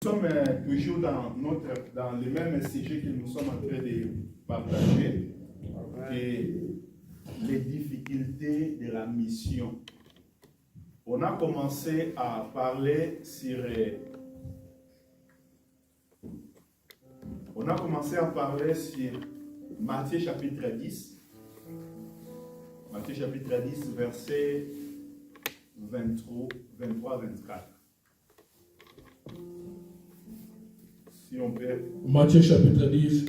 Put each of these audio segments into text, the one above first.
sommes toujours dans le même sujet que nous sommes en train de partager, et les difficultés de la mission. On a commencé à parler sur Matthieu chapitre 10. Matthieu chapitre 10, versets 23 à 24. Si on peut... Matthieu chapitre 10,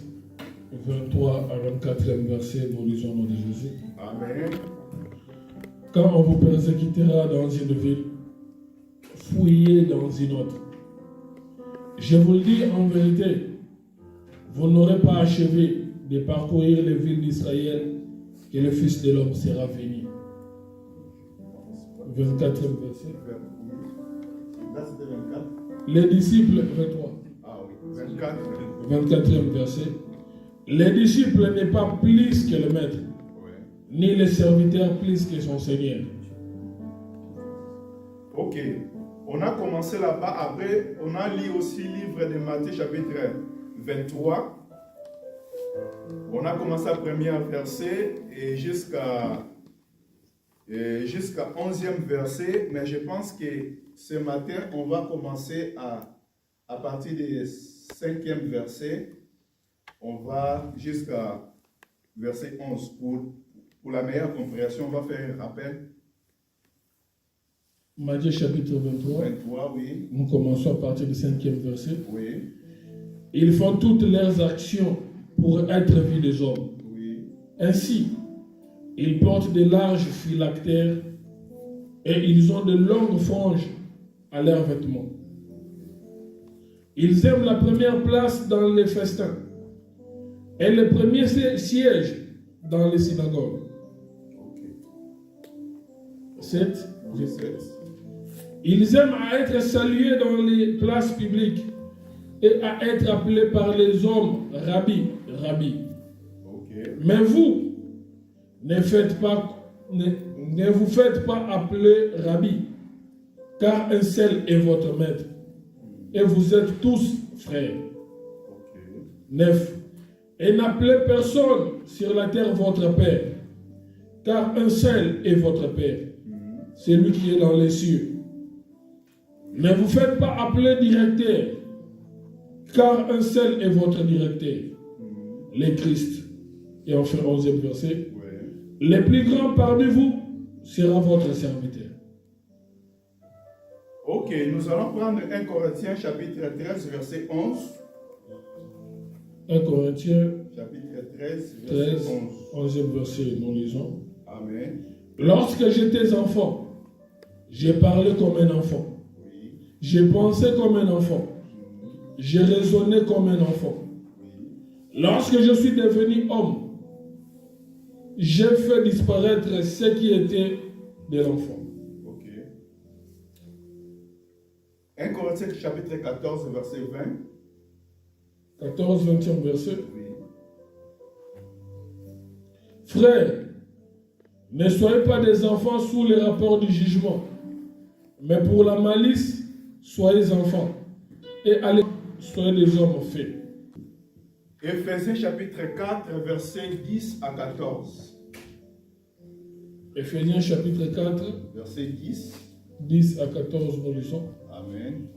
23 à 24 verset, nous lisons au nom de Jésus. Amen. Quand on vous persécutera dans une ville, fouillez dans une autre. Je vous le dis en vérité, vous n'aurez pas achevé de parcourir les villes d'Israël que le Fils de l'homme sera venu. 24 verset. Les disciples, 23. Ah oui, 24e verset. Les disciples n'est pas plus que le maître, ni le serviteur plus que son Seigneur. Ok, on a commencé là-bas. Après, on a lu aussi le livre de Matthieu chapitre 23. On a commencé à premier verset et jusqu'à 11e verset. Mais je pense que ce matin, on va commencer à partir du 5e verset. On va jusqu'à verset 11. Pour la meilleure compréhension, on va faire un rappel. Matthieu chapitre 23. 23, oui. Nous commençons à partir du 5e verset. Oui. Ils font toutes leurs actions pour être vus des hommes. Oui. Ainsi, ils portent de larges phylactères et ils ont de longues franges à leurs vêtements. Ils aiment la première place dans les festins et le premier siège dans les synagogues. 7. Ils aiment à être salués dans les places publiques et à être appelés par les hommes rabbi, rabbi. Mais vous, ne vous faites pas appeler rabbi, car un seul est votre maître, et vous êtes tous frères. 9. Et n'appelez personne sur la terre votre père, car un seul est votre père, celui qui est dans les cieux. Ne vous faites pas appeler directeur, car un seul est votre directeur, le Christ. Et enfin, 11e verset. Le plus grand parmi vous sera votre serviteur. Ok, nous allons prendre 1 Corinthiens chapitre 13, verset 11. 1 Corinthiens chapitre 13, 11e verset, nous lisons. Amen. Lorsque j'étais enfant, j'ai parlé comme un enfant. Oui. J'ai pensé comme un enfant. J'ai raisonné comme un enfant. Oui. Lorsque je suis devenu homme, j'ai fait disparaître ce qui était de l'enfant. Ok. 1 Corinthiens chapitre 14, verset 20. 14, 20e verset. Oui. Frères, ne soyez pas des enfants sous les rapports du jugement, mais pour la malice, soyez enfants, et allez, soyez des hommes faits. Éphésiens chapitre 4, verset 10 à 14. Éphésiens chapitre 4, verset 10 à 14, nous lisons. Amen.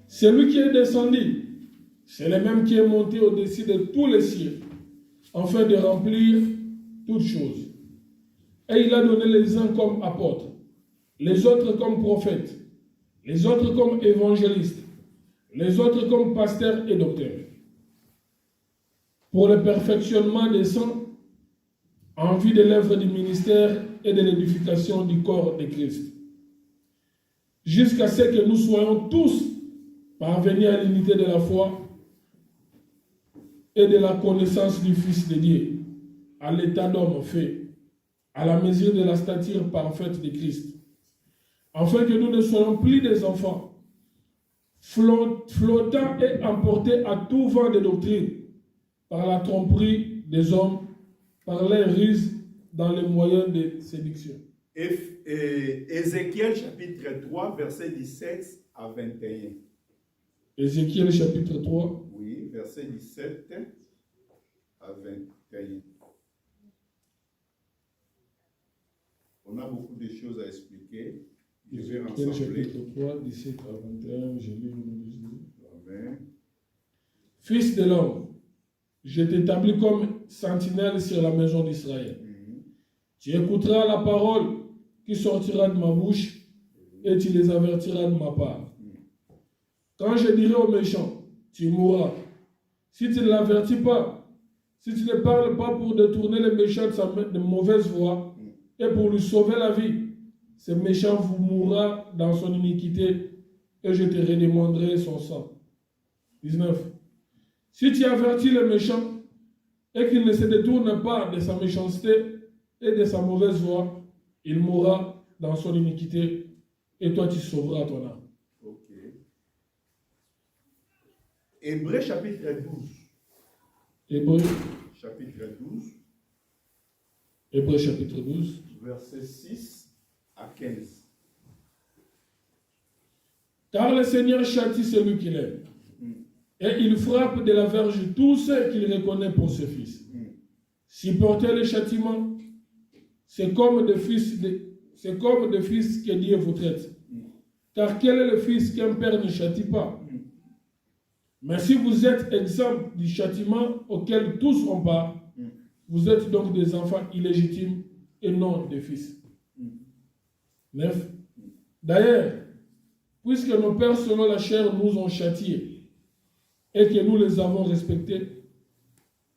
Celui qui est descendu, c'est le même qui est monté au-dessus de tous les cieux, afin de remplir toutes choses. Et il a donné les uns comme apôtres, les autres comme prophètes, les autres comme évangélistes, les autres comme pasteurs et docteurs, pour le perfectionnement des saints, en vue de l'œuvre du ministère et de l'édification du corps de Christ, jusqu'à ce que nous soyons tous parvenus à l'unité de la foi et de la connaissance du Fils de Dieu, à l'état d'homme fait, à la mesure de la stature parfaite de Christ, afin que nous ne soyons plus des enfants, flottant et emportés à tout vent de doctrine, par la tromperie des hommes, par leurs ruses dans les moyens de séduction. Ézéchiel chapitre 3, verset 17 à 21. Ézéchiel chapitre 3. Oui, verset 17 à 21. On a beaucoup de choses à expliquer. Je vais Ézéchiel rassembler. chapitre 3, 17 à 21. Je lis au nom de Jésus. Amen. Fils de l'homme, je t'établis comme sentinelle sur la maison d'Israël. Tu écouteras la parole qui sortira de ma bouche et tu les avertiras de ma part. Quand je dirai aux méchants, tu mourras. Si tu ne l'avertis pas, si tu ne parles pas pour détourner le méchant de mauvaise voie et pour lui sauver la vie, ce méchant vous mourra dans son iniquité et je te redemanderai son sang. 19. Si tu avertis le méchant et qu'il ne se détourne pas de sa méchanceté et de sa mauvaise voie, il mourra dans son iniquité et toi tu sauveras ton âme. Ok. Hébreux chapitre 12. Hébreux, Chapitre 12, Hébreux chapitre 12. verset 6 à 15. Car le Seigneur châtie celui qu'il aime, et il frappe de la verge tous ceux qu'il reconnaît pour ses fils. Supporter le châtiment, c'est comme des fils que Dieu vous traite. Car quel est le fils qu'un père ne châtie pas? Mais si vous êtes exempt du châtiment auquel tous ont part, vous êtes donc des enfants illégitimes et non des fils. 9. D'ailleurs, puisque nos pères selon la chair nous ont châtiés et que nous les avons respectés,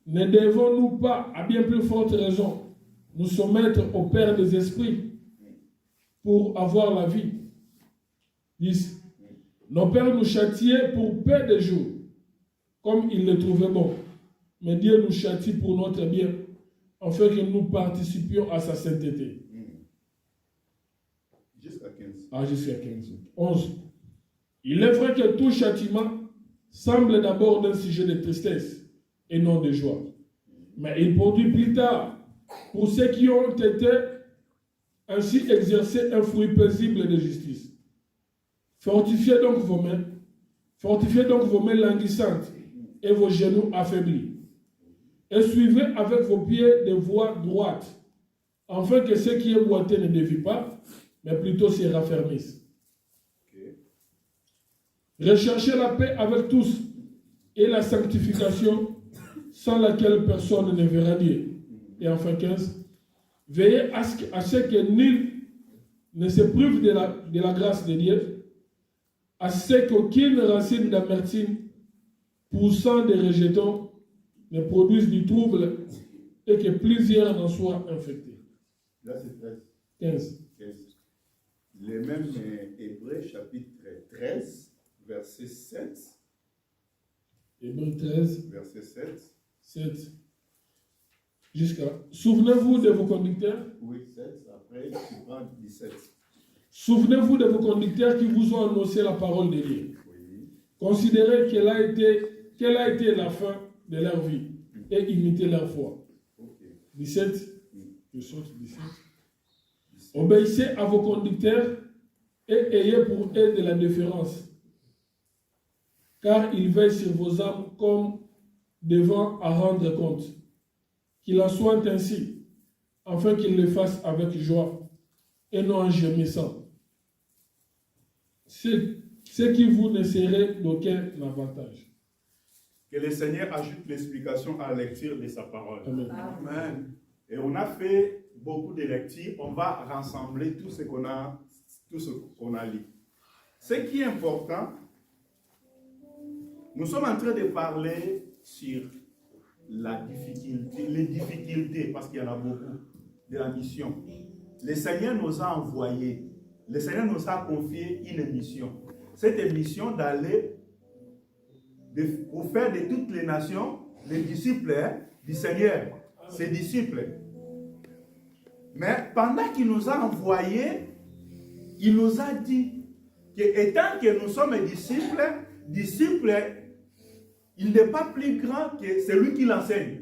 ne devons-nous pas, à bien plus forte raison, nous soumettre au Père des esprits pour avoir la vie? 10. Nos pères nous châtiaient pour peu de jours, comme ils le trouvaient bon. Mais Dieu nous châtie pour notre bien, afin que nous participions à sa sainteté. Jusqu'à 15. Ah, jusqu'à 15. 11. Il est vrai que tout châtiment semble d'abord d'un sujet de tristesse et non de joie. Mais il produit plus tard, pour ceux qui ont été ainsi exercés, un fruit paisible de justice. Fortifiez donc vos mains languissantes et vos genoux affaiblis. Et suivez avec vos pieds des voies droites, afin que ce qui est boiteux ne dévie pas, mais plutôt se raffermisse. Okay. Recherchez la paix avec tous et la sanctification, sans laquelle personne ne verra Dieu. Et enfin 15. Veillez à ce que nul ne se prive de la grâce de Dieu, à ce qu'aucune racine d'amertume poussant des rejetons ne produise du trouble et que plusieurs en soient infectés. Là, c'est 13. 15. 15. Les mêmes Hébreux, chapitre 13, verset 7. Hébreux 13, Verset 7. 7. Jusqu'à. Souvenez-vous de vos conducteurs. Oui, 7. Après, tu prends 17. Souvenez-vous de vos conducteurs qui vous ont annoncé la parole de Dieu. Oui. Considérez quelle a été la fin de leur vie et imitez leur foi. Okay. 17. Je saute 17. Obéissez à vos conducteurs et ayez pour eux de la déférence, car ils veillent sur vos âmes comme devant à rendre compte. Qu'il en soit ainsi, afin qu'ils le fassent avec joie et non en gémissant. Ce qui vous ne serait d'aucun avantage. Que le Seigneur ajoute l'explication à la lecture de sa parole. Amen. Amen. Et on a fait beaucoup de lectures. On va rassembler tout ce qu'on a lu. Ce qui est important, nous sommes en train de parler sur les difficultés, parce qu'il y en a beaucoup, de la mission. Le Seigneur nous a envoyés, le Seigneur nous a confié une mission. Cette mission d'aller pour faire de toutes les nations les disciples du Seigneur, ses disciples. Mais pendant qu'il nous a envoyés, il nous a dit que étant que nous sommes disciples, il n'est pas plus grand que celui qui l'enseigne.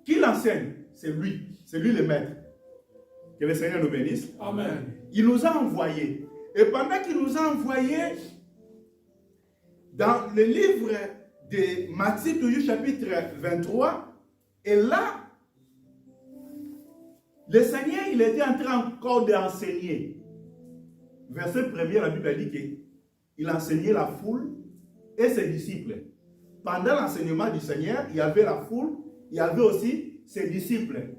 Qui l'enseigne? C'est lui le maître. Que le Seigneur nous bénisse. Amen. Il nous a envoyés. Et pendant qu'il nous a envoyés, dans le livre de Matthieu, toujours chapitre 23, et là, le Seigneur, il était en train encore d'enseigner. Verset 1er, la Bible a dit qu'il enseignait la foule et ses disciples. Pendant l'enseignement du Seigneur, il y avait la foule, il y avait aussi ses disciples.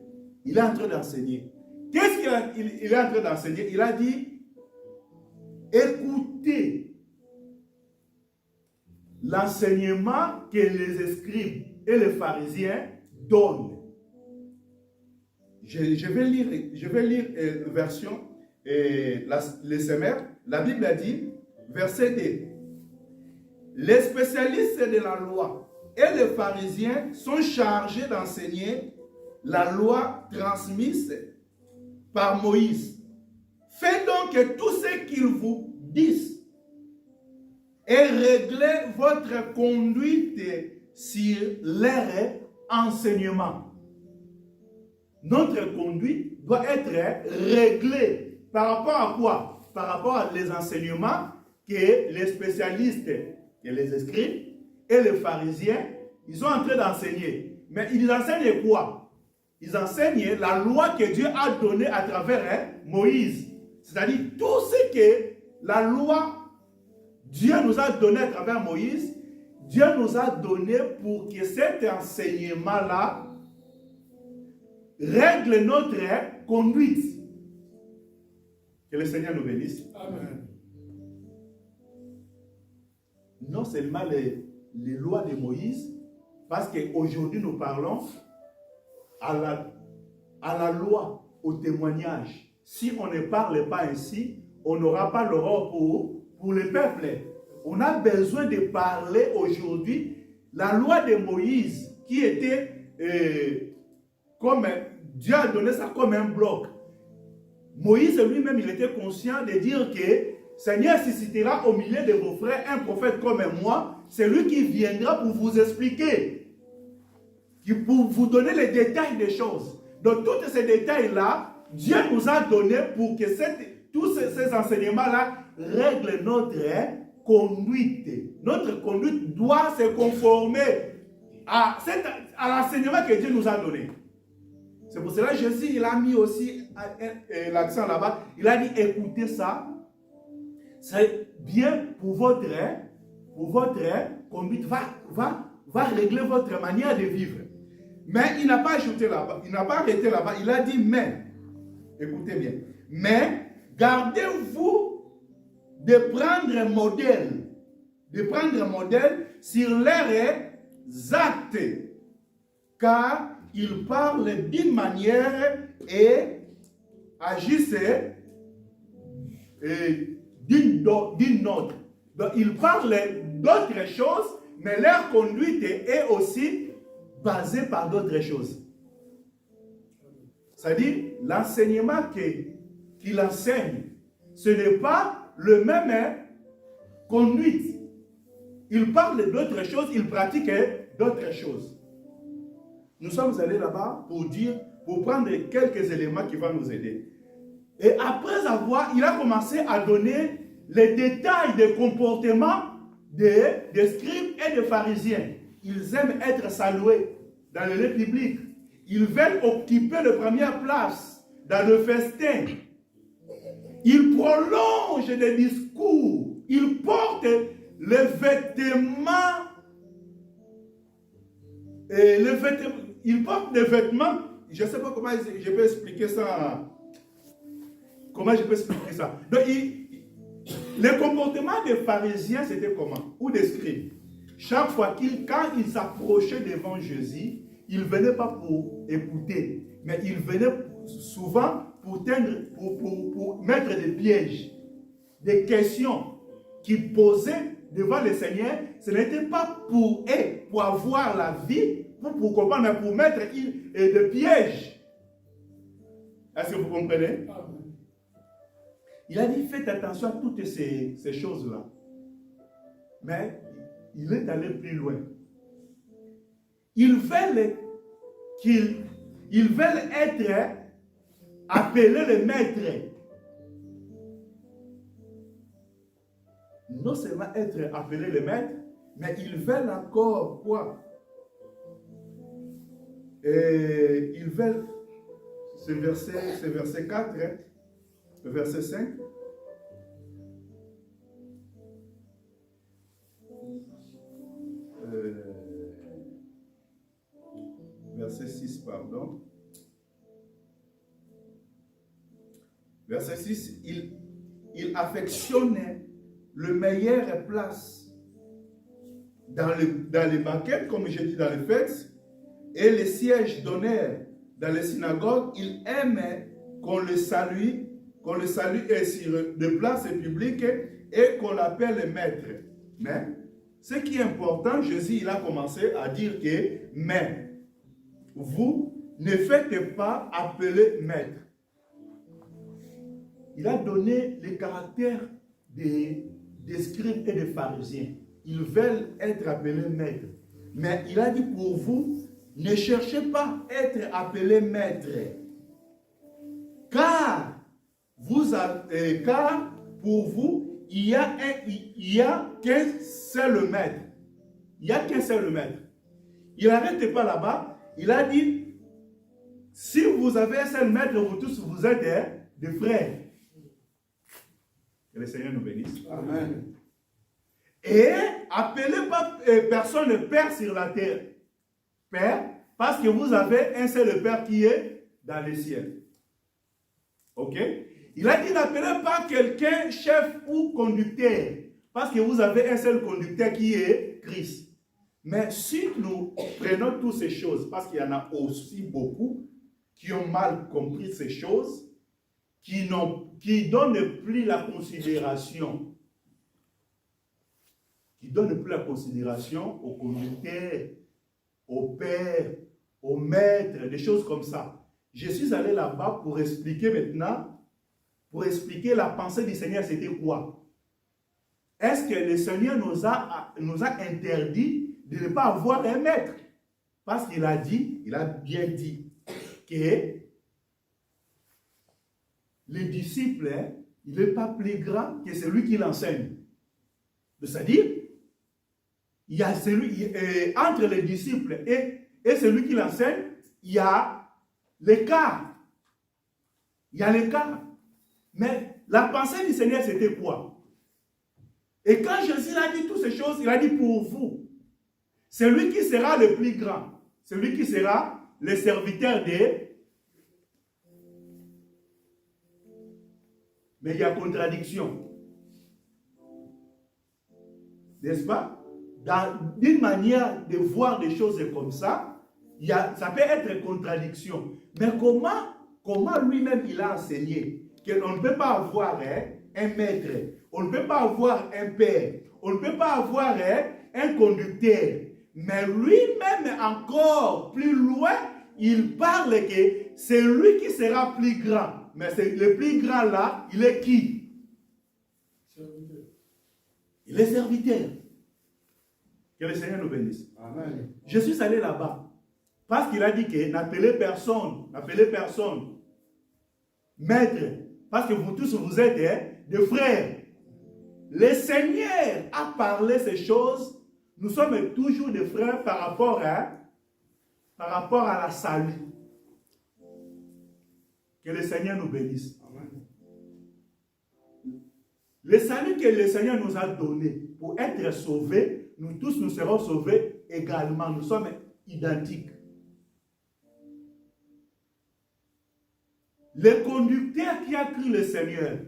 Il est en train d'enseigner. Qu'est-ce qu'il est en train d'enseigner? Il a dit, écoutez l'enseignement que les scribes et les pharisiens donnent. Je vais lire version les Semères. La Bible a dit, verset 2, les spécialistes de la loi et les pharisiens sont chargés d'enseigner la loi transmise par Moïse. Faites donc tout ce qu'ils vous disent et réglez votre conduite sur leur enseignement. Notre conduite doit être réglée par rapport à quoi? Par rapport à les enseignements que les spécialistes, que les scribes et les pharisiens, ils sont en train d'enseigner. Mais ils enseignent quoi? Ils enseignent la loi que Dieu a donnée à travers Moïse. C'est-à-dire tout ce que la loi, Dieu nous a donné à travers Moïse, Dieu nous a donné pour que cet enseignement-là règle notre conduite. Que le Seigneur nous bénisse. Amen. Non seulement les lois de Moïse, parce qu'aujourd'hui nous parlons à la loi, au témoignage. Si on ne parle pas ainsi, on n'aura pas l'aurore pour le peuple. On a besoin de parler aujourd'hui la loi de Moïse qui était comme Dieu a donné ça comme un bloc. Moïse lui-même, il était conscient de dire que Seigneur suscitera au milieu de vos frères un prophète comme moi, c'est lui qui viendra pour vous expliquer, pour vous donner les détails des choses. Donc tous ces détails-là, Dieu nous a donné pour que tous ces enseignements-là règlent notre conduite. Notre conduite doit se conformer à l'enseignement que Dieu nous a donné. C'est pour cela que Jésus, il a mis aussi l'accent là-bas. Il a dit, écoutez ça. C'est bien pour votre conduite. Va régler votre manière de vivre. Mais il n'a pas ajouté là-bas. Il n'a pas arrêté là-bas. Il a dit, mais, écoutez bien, mais gardez-vous de prendre modèle sur leurs actes. Car ils parlent d'une manière et agissent d'une autre. Donc, ils parlent d'autres choses, mais leur conduite est aussi basée par d'autres choses. C'est-à-dire, l'enseignement qu'il enseigne, ce n'est pas le même conduite. Il parle d'autres choses, il pratique d'autres choses. Nous sommes allés là-bas pour prendre quelques éléments qui vont nous aider. Et après il a commencé à donner les détails des comportements des scribes et des pharisiens. Ils aiment être salués dans le lieu public. Ils veulent occuper la première place dans le festin. Ils prolongent des discours. Ils portent les vêtements. Ils portent des vêtements. Je ne sais pas comment je peux expliquer ça. Comment je peux expliquer ça? Donc, le comportement des pharisiens, c'était comment? Ou des scribes. Chaque fois quand ils s'approchaient devant Jésus, ils ne venaient pas pour écouter, mais ils venaient souvent pour mettre des pièges, des questions qu'ils posaient devant le Seigneur. Ce n'était pas pour eux, pour avoir la vie, pour comprendre, mais pour mettre des pièges. Est-ce que vous comprenez? Il a dit, faites attention à toutes ces choses-là. Mais il est allé plus loin. Ils veulent être appelés les maîtres. Non seulement être appelés les maîtres, Mais ils veulent encore quoi? Et ils veulent, c'est verset 4, hein, le verset 5. Verset 6, pardon. Verset 6, il affectionnait le meilleur place dans les banquettes, comme j'ai dit dans les fêtes, et les sièges d'honneur dans les synagogues. Il aimait qu'on le salue sur de places publiques et qu'on l'appelle maître. Mais ce qui est important, Jésus il a commencé à dire que mais vous ne faites pas appeler maître. Il a donné le caractère des scribes et des pharisiens. Ils veulent être appelés maîtres. Mais il a dit pour vous, ne cherchez pas à être appelés maîtres. Car pour vous, il y a qu'un seul maître. Il n'y a qu'un seul maître. Il n'arrête pas là-bas. Il a dit, si vous avez un seul maître, vous tous, vous êtes des frères. Que le Seigneur nous bénisse. Amen. Et appelez pas personne Père sur la terre. Père, parce que vous avez un seul Père qui est dans les ciels. Ok? Il a dit n'appelez pas quelqu'un chef ou conducteur, parce que vous avez un seul conducteur qui est Christ. Mais si nous prenons toutes ces choses, parce qu'il y en a aussi beaucoup qui ont mal compris ces choses, qui ne donnent plus la considération, aux conducteurs, au père, au maître, des choses comme ça. Je suis allé là-bas pour expliquer maintenant, pour expliquer la pensée du Seigneur, c'était quoi? Est-ce que le Seigneur nous a interdit de ne pas avoir un maître? Parce qu'il a dit, il a bien dit que le disciple, il n'est pas plus grand que celui qui l'enseigne. C'est-à-dire, il y a entre les disciples et celui qui l'enseigne, il y a l'écart. Il y a l'écart. Mais la pensée du Seigneur, c'était quoi? Et quand Jésus a dit toutes ces choses, il a dit pour vous, celui qui sera le plus grand, celui qui sera le serviteur des... Mais il y a contradiction. N'est-ce pas? D'une manière de voir des choses comme ça, ça peut être contradiction. Mais comment lui-même il a enseigné qu'on ne peut pas avoir un maître, on ne peut pas avoir un père, on ne peut pas avoir un conducteur. Mais lui-même encore plus loin, il parle que c'est lui qui sera plus grand. Mais le plus grand là, il est qui? Serviteur. Il est serviteur. Que le Seigneur nous bénisse. Amen. Je suis allé là-bas. Parce qu'il a dit que n'appelez personne, maître. Parce que vous tous, vous êtes des frères. Le Seigneur a parlé ces choses. Nous sommes toujours des frères par rapport à la salut. Que le Seigneur nous bénisse. Amen. Le salut que le Seigneur nous a donné pour être sauvés, nous tous nous serons sauvés également. Nous sommes identiques. Le conducteur qui a cru le Seigneur,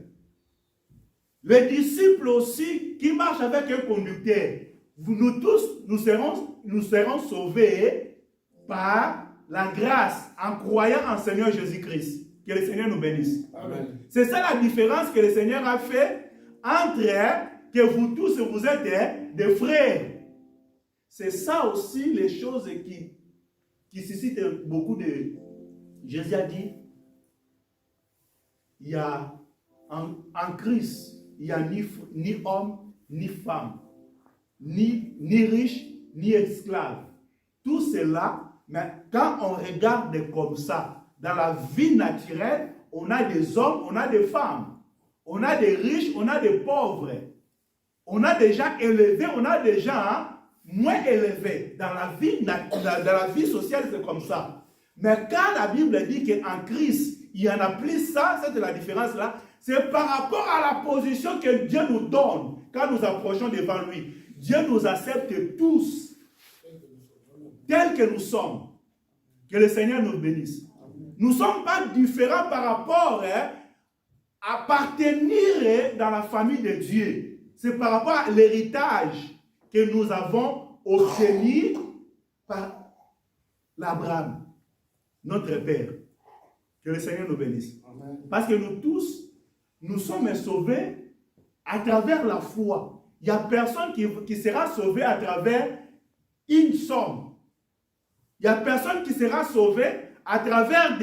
les disciples aussi qui marchent avec un conducteur, nous tous, nous serons sauvés par la grâce en croyant en Seigneur Jésus-Christ. Que le Seigneur nous bénisse. Amen. C'est ça la différence que le Seigneur a fait entre que vous tous, vous êtes des frères. C'est ça aussi les choses qui suscitent beaucoup de... Jésus a dit, il y a en Christ, il n'y a ni homme, ni femme, ni riche, ni esclave. Tout cela, mais quand on regarde comme ça, dans la vie naturelle, on a des hommes, on a des femmes, on a des riches, on a des pauvres, on a des gens élevés, on a des gens moins élevés. Dans la vie sociale, c'est comme ça. Mais quand la Bible dit qu'en Christ, il y en a plus ça, c'est la différence là, c'est par rapport à la position que Dieu nous donne quand nous approchons devant lui. Dieu nous accepte tous, tels que nous sommes. Que le Seigneur nous bénisse. Nous ne sommes pas différents par rapport à appartenir dans la famille de Dieu. C'est par rapport à l'héritage que nous avons obtenu par l'Abraham, notre Père. Que le Seigneur nous bénisse. Amen. Parce que nous tous, nous sommes sauvés à travers la foi. Il n'y a personne qui sera sauvé à travers une somme. Il n'y a personne qui sera sauvé à travers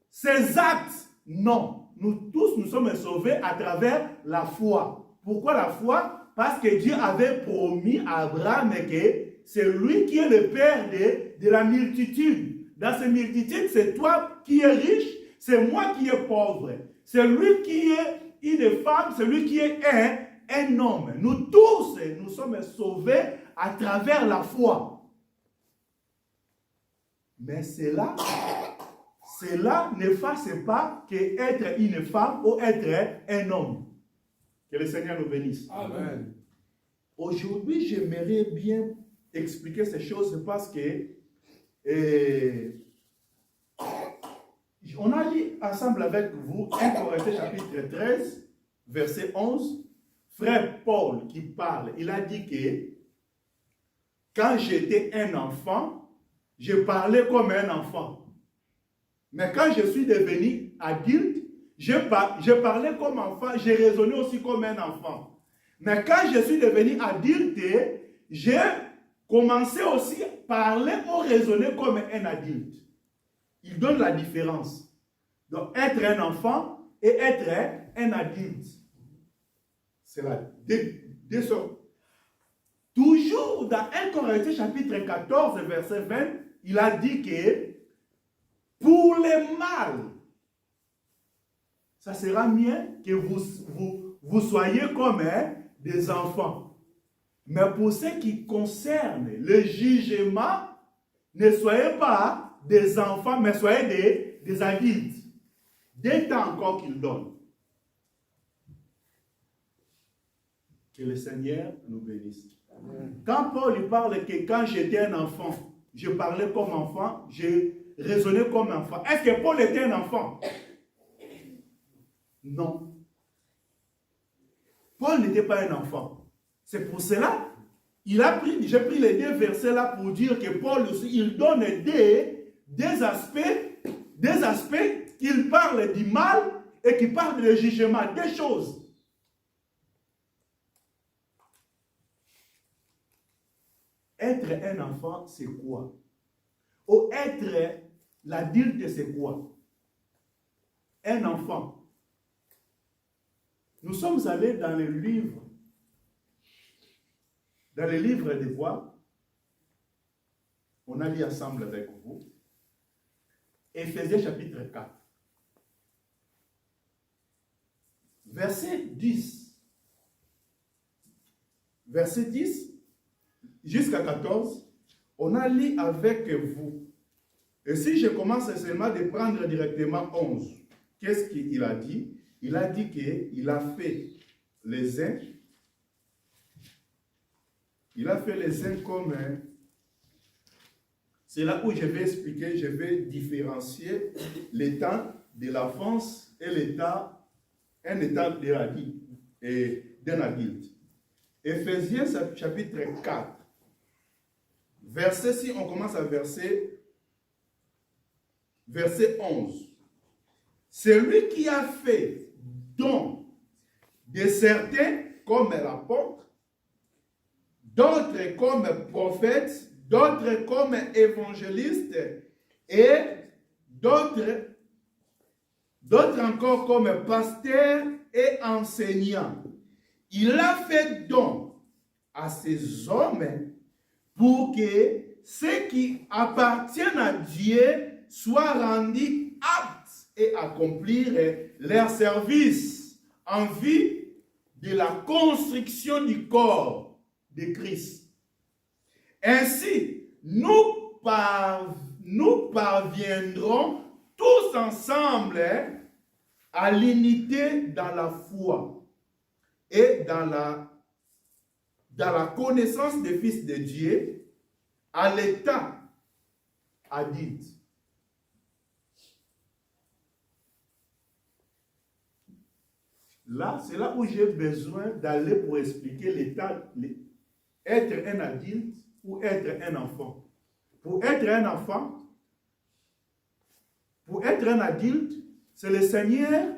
ses actes. Non. Nous tous, nous sommes sauvés à travers la foi. Pourquoi la foi? Parce que Dieu avait promis à Abraham que c'est lui qui est le père de la multitude. Dans cette multitude, c'est toi qui es riche, c'est moi qui est pauvre. C'est lui qui est une femme, c'est lui qui est un homme. Nous tous, nous sommes sauvés à travers la foi. Mais cela n'efface pas qu'être une femme ou être un homme. Que le Seigneur nous bénisse. Amen. Aujourd'hui, j'aimerais bien expliquer ces choses parce que on a lu ensemble avec vous 1 Corinthiens chapitre 13, verset 11. Frère Paul qui parle, il a dit que quand j'étais un enfant, je parlais comme un enfant. Mais quand je suis devenu adulte, je parlais comme enfant, j'ai raisonné aussi comme un enfant. Mais quand je suis devenu adulte, j'ai commencé aussi à parler ou raisonner comme un adulte. Il donne la différence. Donc, être un enfant et être un adulte. C'est la deux sortes. Toujours dans 1 Corinthiens chapitre 14, verset 20, il a dit que pour les mâles, ça sera mieux que vous soyez comme des enfants. Mais pour ce qui concerne le jugement, ne soyez pas des enfants, mais soyez des adultes. Dès temps encore qu'il donne. Que le Seigneur nous bénisse. Amen. Quand Paul lui parle que quand j'étais un enfant, je parlais comme enfant, je raisonnais comme enfant. Est-ce que Paul était un enfant? Non. Paul n'était pas un enfant. C'est pour cela, j'ai pris les deux versets là pour dire que Paul aussi, il donne des aspects qu'il parle du mal et qui parle du jugement, des choses. Être un enfant, c'est quoi? Ou être l'adulte, c'est quoi? Un enfant. Nous sommes allés dans les livres des voix. On a lu ensemble avec vous. Éphésiens chapitre 4. Verset 10. Verset 10 jusqu'à 14. On a lu avec vous. Et si je commence seulement de prendre directement 11, qu'est-ce qu'il a dit? Il a dit qu'il a fait les uns. Il a fait les uns comme un. C'est là où je vais expliquer, je vais différencier l'état de l'enfance et un état d'un adulte. Éphésiens chapitre 4. Verset, si on commence à verset 11. C'est lui qui a fait don de certains comme l'apôtre, d'autres comme prophètes, d'autres comme évangélistes et d'autres encore comme pasteurs et enseignants. Il a fait don à ces hommes pour que ceux qui appartiennent à Dieu soient rendus aptes et accomplir leur service en vue de la construction du corps de Christ. Ainsi, nous parviendrons tous ensemble à l'unité dans la foi et dans la connaissance des fils de Dieu, à l'état adulte. Là, c'est là où j'ai besoin d'aller pour expliquer l'état, être un adulte ou être un enfant. Pour être un enfant, pour être un adulte, c'est le Seigneur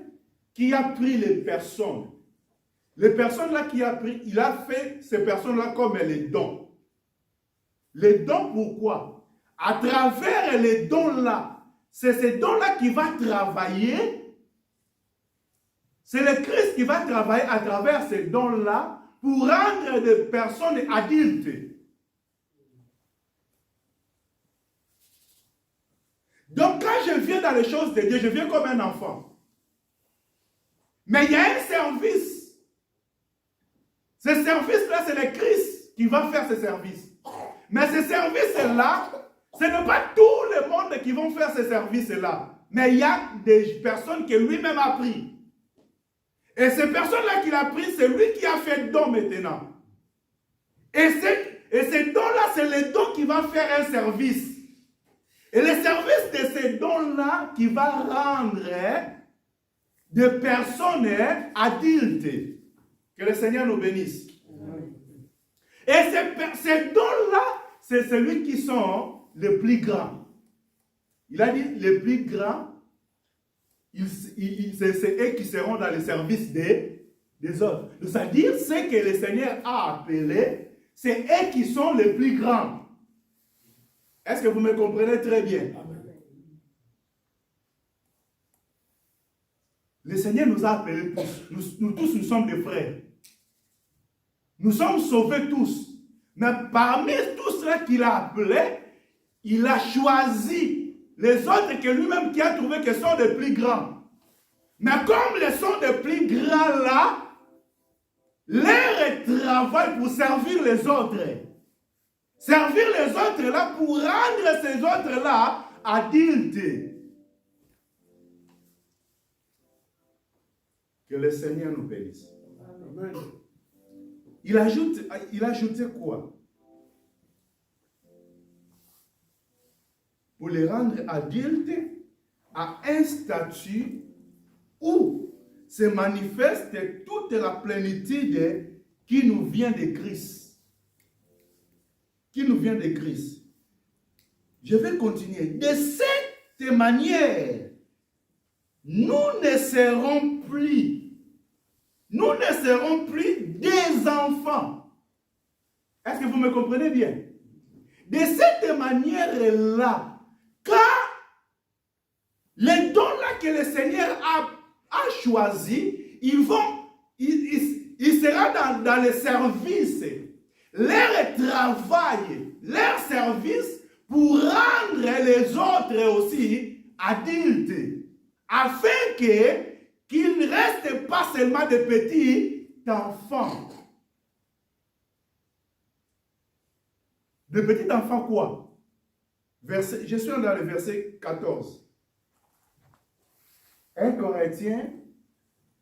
qui a pris les personnes. Les personnes là qu'il a pris, il a fait ces personnes-là comme les dons. Les dons, pourquoi? À travers les dons-là, c'est ces dons-là qui va travailler. C'est le Christ qui va travailler à travers ces dons-là pour rendre des personnes adultes. Donc quand je viens dans les choses de Dieu, je viens comme un enfant. Mais il y a un service. Ce service-là, c'est le Christ qui va faire ce service. Mais ce service-là, ce n'est pas tout le monde qui vont faire ce service-là. Mais il y a des personnes que lui-même a pris. Et ces personnes-là qu'il a pris, c'est lui qui a fait le don maintenant. Et ces dons-là, c'est le don qui va faire un service. Et le service de ces dons-là qui va rendre des personnes adultes. Que le Seigneur nous bénisse. Et ces dons-là, c'est celui qui sont les plus grands. Il a dit les plus grands, c'est eux qui seront dans le service des autres. C'est-à-dire, ce que le Seigneur a appelé, c'est eux qui sont les plus grands. Est-ce que vous me comprenez très bien? Le Seigneur nous a appelés tous. Nous tous, nous sommes des frères. Nous sommes sauvés tous. Mais parmi tous ceux qu'il a appelés, il a choisi les autres que lui-même qui a trouvé que sont les plus grands. Mais comme ils sont les plus grands là, leur travail pour servir les autres. Servir les autres là pour rendre ces autres là adultes. Que le Seigneur nous bénisse. Amen. Il ajoute quoi? Pour les rendre adultes à un statut où se manifeste toute la plénitude qui nous vient de Christ. Qui nous vient de Christ. Je vais continuer. De cette manière, nous ne serons plus des enfants. Est-ce que vous me comprenez bien? De cette manière-là, quand les dons-là que le Seigneur a choisis, il sera dans le service, leur travail, leur service pour rendre les autres aussi adultes, afin qu'ils ne restent pas seulement des petits enfants. De petits enfants quoi? Je suis dans le verset 14. 1 Corinthiens,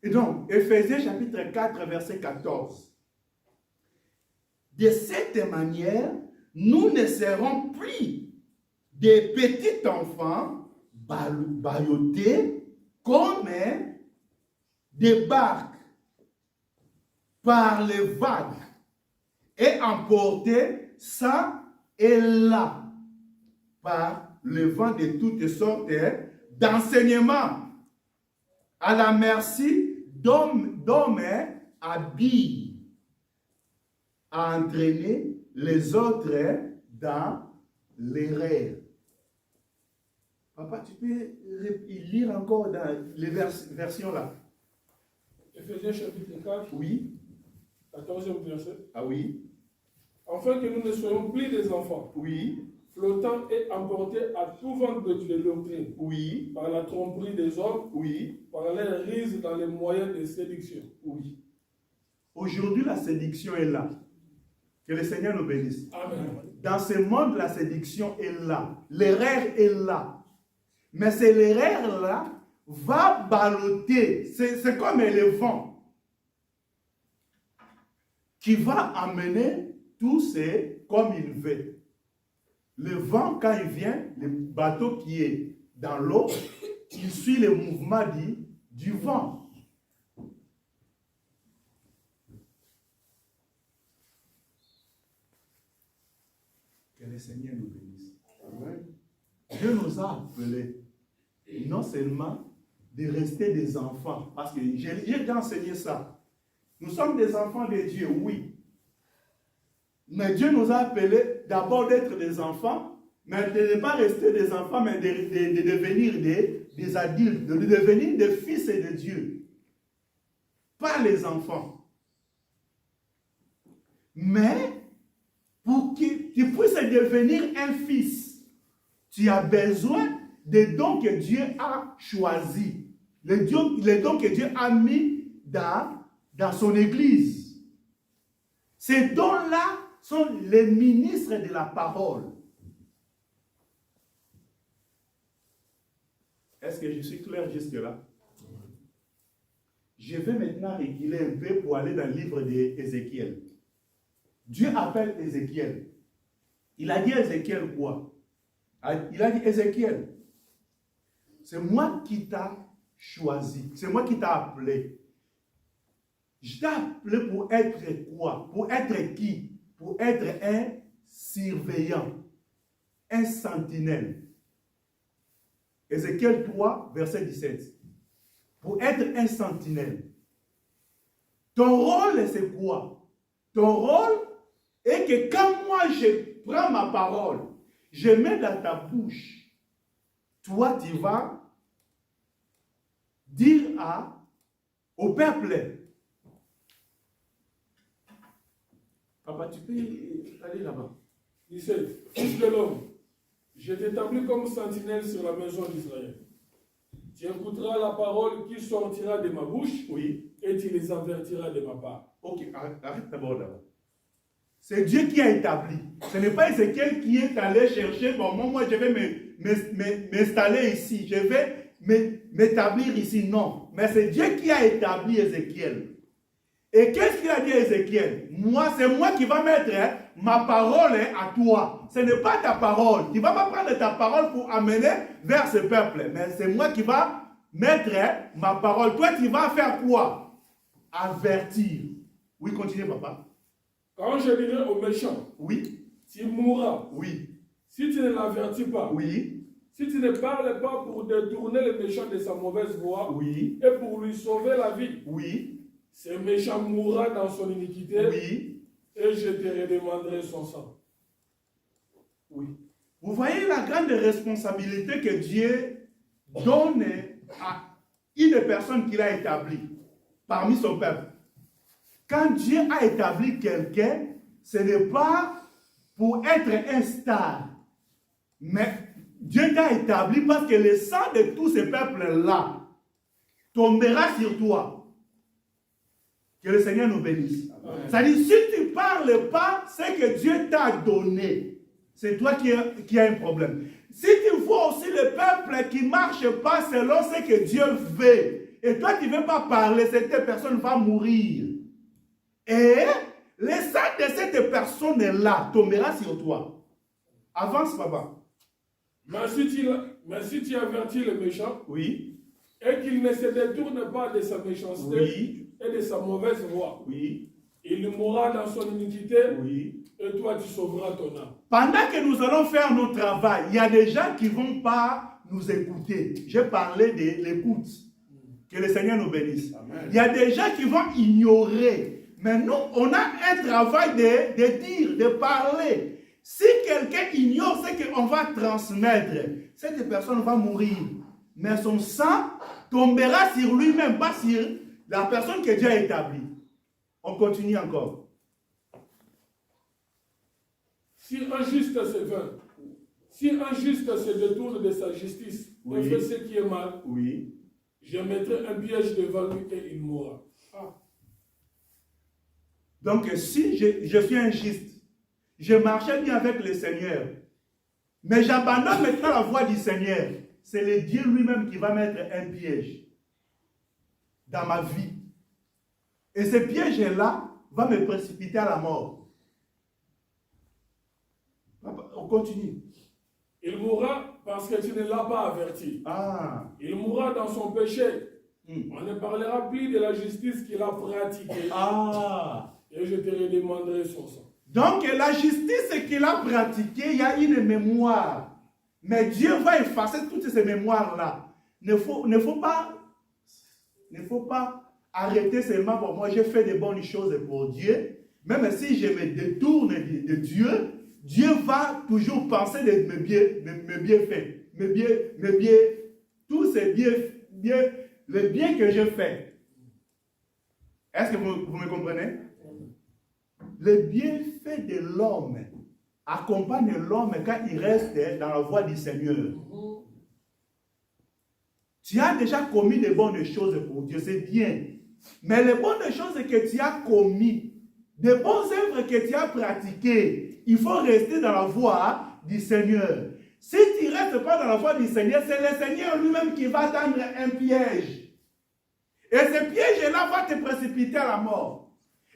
et donc, Éphésiens chapitre 4, verset 14. De cette manière, nous ne serons plus des petits enfants ballottés comme des barques par les vagues et emportés ça et là par le vent de toutes sortes d'enseignements à la merci d'hommes habiles à entraîner les autres dans les rêves. Papa, tu peux lire encore dans les versions là? Éphésiens chapitre 4, oui. 14e verset. Ah oui. Afin que nous ne soyons plus des enfants. Oui. Flottant et emportés à tout vent de doctrine. Oui. Par la tromperie des hommes. Oui. Par leur ruse dans les moyens de séduction. Oui. Aujourd'hui, la séduction est là. Que le Seigneur nous bénisse. Amen. Dans ce monde, la séduction est là. L'erreur est là. Mais c'est l'erreur-là va balloter. C'est comme le vent qui va amener tout c'est comme il veut. Le vent, quand il vient, le bateau qui est dans l'eau, il suit le mouvement du vent. Que le Seigneur nous bénisse. Amen. Dieu nous a appelés non seulement de rester des enfants, parce que j'ai déjà enseigné ça. Nous sommes des enfants de Dieu, oui. Mais Dieu nous a appelés d'abord d'être des enfants, mais de ne pas rester des enfants, mais de devenir des adultes, de devenir des fils de Dieu. Pas les enfants. Mais pour que tu puisses devenir un fils, tu as besoin des dons que Dieu a choisis, les dons que Dieu a mis dans son Église. Ces dons-là sont les ministres de la parole. Est-ce que je suis clair jusque-là? Je vais maintenant reculer un peu pour aller dans le livre d'Ézéchiel. Dieu appelle Ézéchiel. Il a dit à Ézéchiel quoi? Il a dit, Ézéchiel, c'est moi qui t'a choisi, c'est moi qui t'a appelé. Je t'ai appelé pour être quoi? Pour être qui? Pour être un surveillant, un sentinelle. Ézéchiel 3, verset 17. Pour être un sentinelle. Ton rôle, c'est quoi? Ton rôle est que quand moi je prends ma parole, je mets dans ta bouche, toi tu vas dire au peuple, papa, tu peux aller là-bas. 17. Fils de l'homme, je t'établis comme sentinelle sur la maison d'Israël. Tu écouteras la parole qui sortira de ma bouche, Oui. et tu les avertiras de ma part. Ok, arrête d'abord là-bas. C'est Dieu qui a établi. Ce n'est pas Ézéchiel qui est allé chercher, bon, moi je vais m'installer ici, je vais m'établir ici. Non, mais c'est Dieu qui a établi Ézéchiel. Et qu'est-ce qu'il a dit à Ézéchiel? Moi, c'est moi qui va mettre ma parole à toi. Ce n'est pas ta parole. Tu ne vas pas prendre ta parole pour amener vers ce peuple. Mais c'est moi qui va mettre ma parole. Toi, tu vas faire quoi? Avertir. Oui, continuez, papa. Quand je dirai au méchant, Oui. tu mourras. Oui. Si tu ne l'avertis pas, Oui. si tu ne parles pas pour détourner le méchant de sa mauvaise voie, Oui. et pour lui sauver la vie, Oui. ce méchant mourra dans son iniquité, Oui. et je te redemanderai son sang. Oui. Vous voyez la grande responsabilité que Dieu donne à une personne qu'il a établie parmi son peuple. Quand Dieu a établi quelqu'un, ce n'est pas pour être un star, mais Dieu t'a établi parce que le sang de tous ces peuples-là tombera sur toi. Que le Seigneur nous bénisse. C'est-à-dire, si tu ne parles pas, c'est que Dieu t'a donné. C'est toi qui as un problème. Si tu vois aussi le peuple qui ne marche pas selon ce que Dieu veut, et toi tu ne veux pas parler, cette personne va mourir. Et le sang de cette personne-là tombera sur toi. Avance, papa. Mais si tu avertis le méchant, Oui. et qu'il ne se détourne pas de sa méchanceté, Oui. et de sa mauvaise voie, Oui. il mourra dans son iniquité, Oui. et toi tu sauveras ton âme. Pendant que nous allons faire notre travail, il y a des gens qui ne vont pas nous écouter. J'ai parlé de l'écoute. Que le Seigneur nous bénisse. Amen. Il y a des gens qui vont ignorer. Mais nous, on a un travail de dire, de parler. Si quelqu'un ignore ce qu'on va transmettre, cette personne va mourir. Mais son sang tombera sur lui-même, pas sur la personne que Dieu a établie. On continue encore. Si un juste se vainc, si un juste se détourne de sa justice, Oui. et fait ce qui est mal, Oui. je mettrai un piège devant lui et il mourra. Donc, si je suis injuste, Je marchais bien avec le Seigneur. Mais j'abandonne maintenant la voie du Seigneur. C'est le Dieu lui-même qui va mettre un piège dans ma vie. Et ce piège-là va me précipiter à la mort. On continue. Il mourra parce que tu ne l'as pas averti. Ah. Il mourra dans son péché. On ne parlera plus de la justice qu'il a pratiquée. Ah. Et je te redemanderai son sang. Donc la justice qu'il a pratiquée, il y a une mémoire. Mais Dieu va effacer toutes ces mémoires-là. Ne faut pas arrêter seulement pour moi. J'ai fait de bonnes choses pour Dieu. Même si je me détourne de Dieu, Dieu va toujours penser de mes bienfaits. Tous ces le bien que je fais. Est-ce que vous me comprenez? Le bienfait de l'homme accompagne l'homme quand il reste dans la voie du Seigneur. Tu as déjà commis de bonnes choses pour Dieu, c'est bien. Mais les bonnes choses que tu as commises, des bonnes œuvres que tu as pratiquées, il faut rester dans la voie du Seigneur. Si tu ne restes pas dans la voie du Seigneur, c'est le Seigneur lui-même qui va tendre un piège. Et ce piège-là va te précipiter à la mort.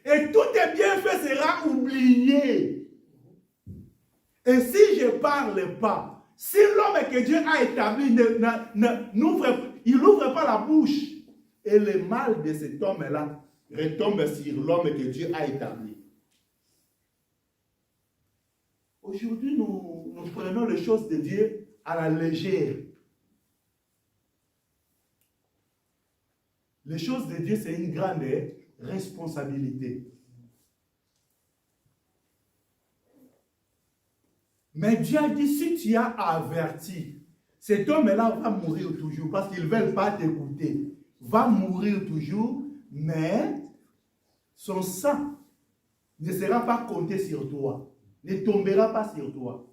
Et tout tes bienfaits sera oublié. Et si je ne parle pas, si l'homme que Dieu a établi il n'ouvre pas la bouche, et le mal de cet homme-là retombe sur l'homme que Dieu a établi. Aujourd'hui, nous prenons les choses de Dieu à la légère. Les choses de Dieu, c'est une grande responsabilité. Mais Dieu a dit, si tu as averti, cet homme-là va mourir toujours parce qu'ils ne veulent pas t'écouter. Va mourir toujours, mais son sang ne sera pas compté sur toi, ne tombera pas sur toi.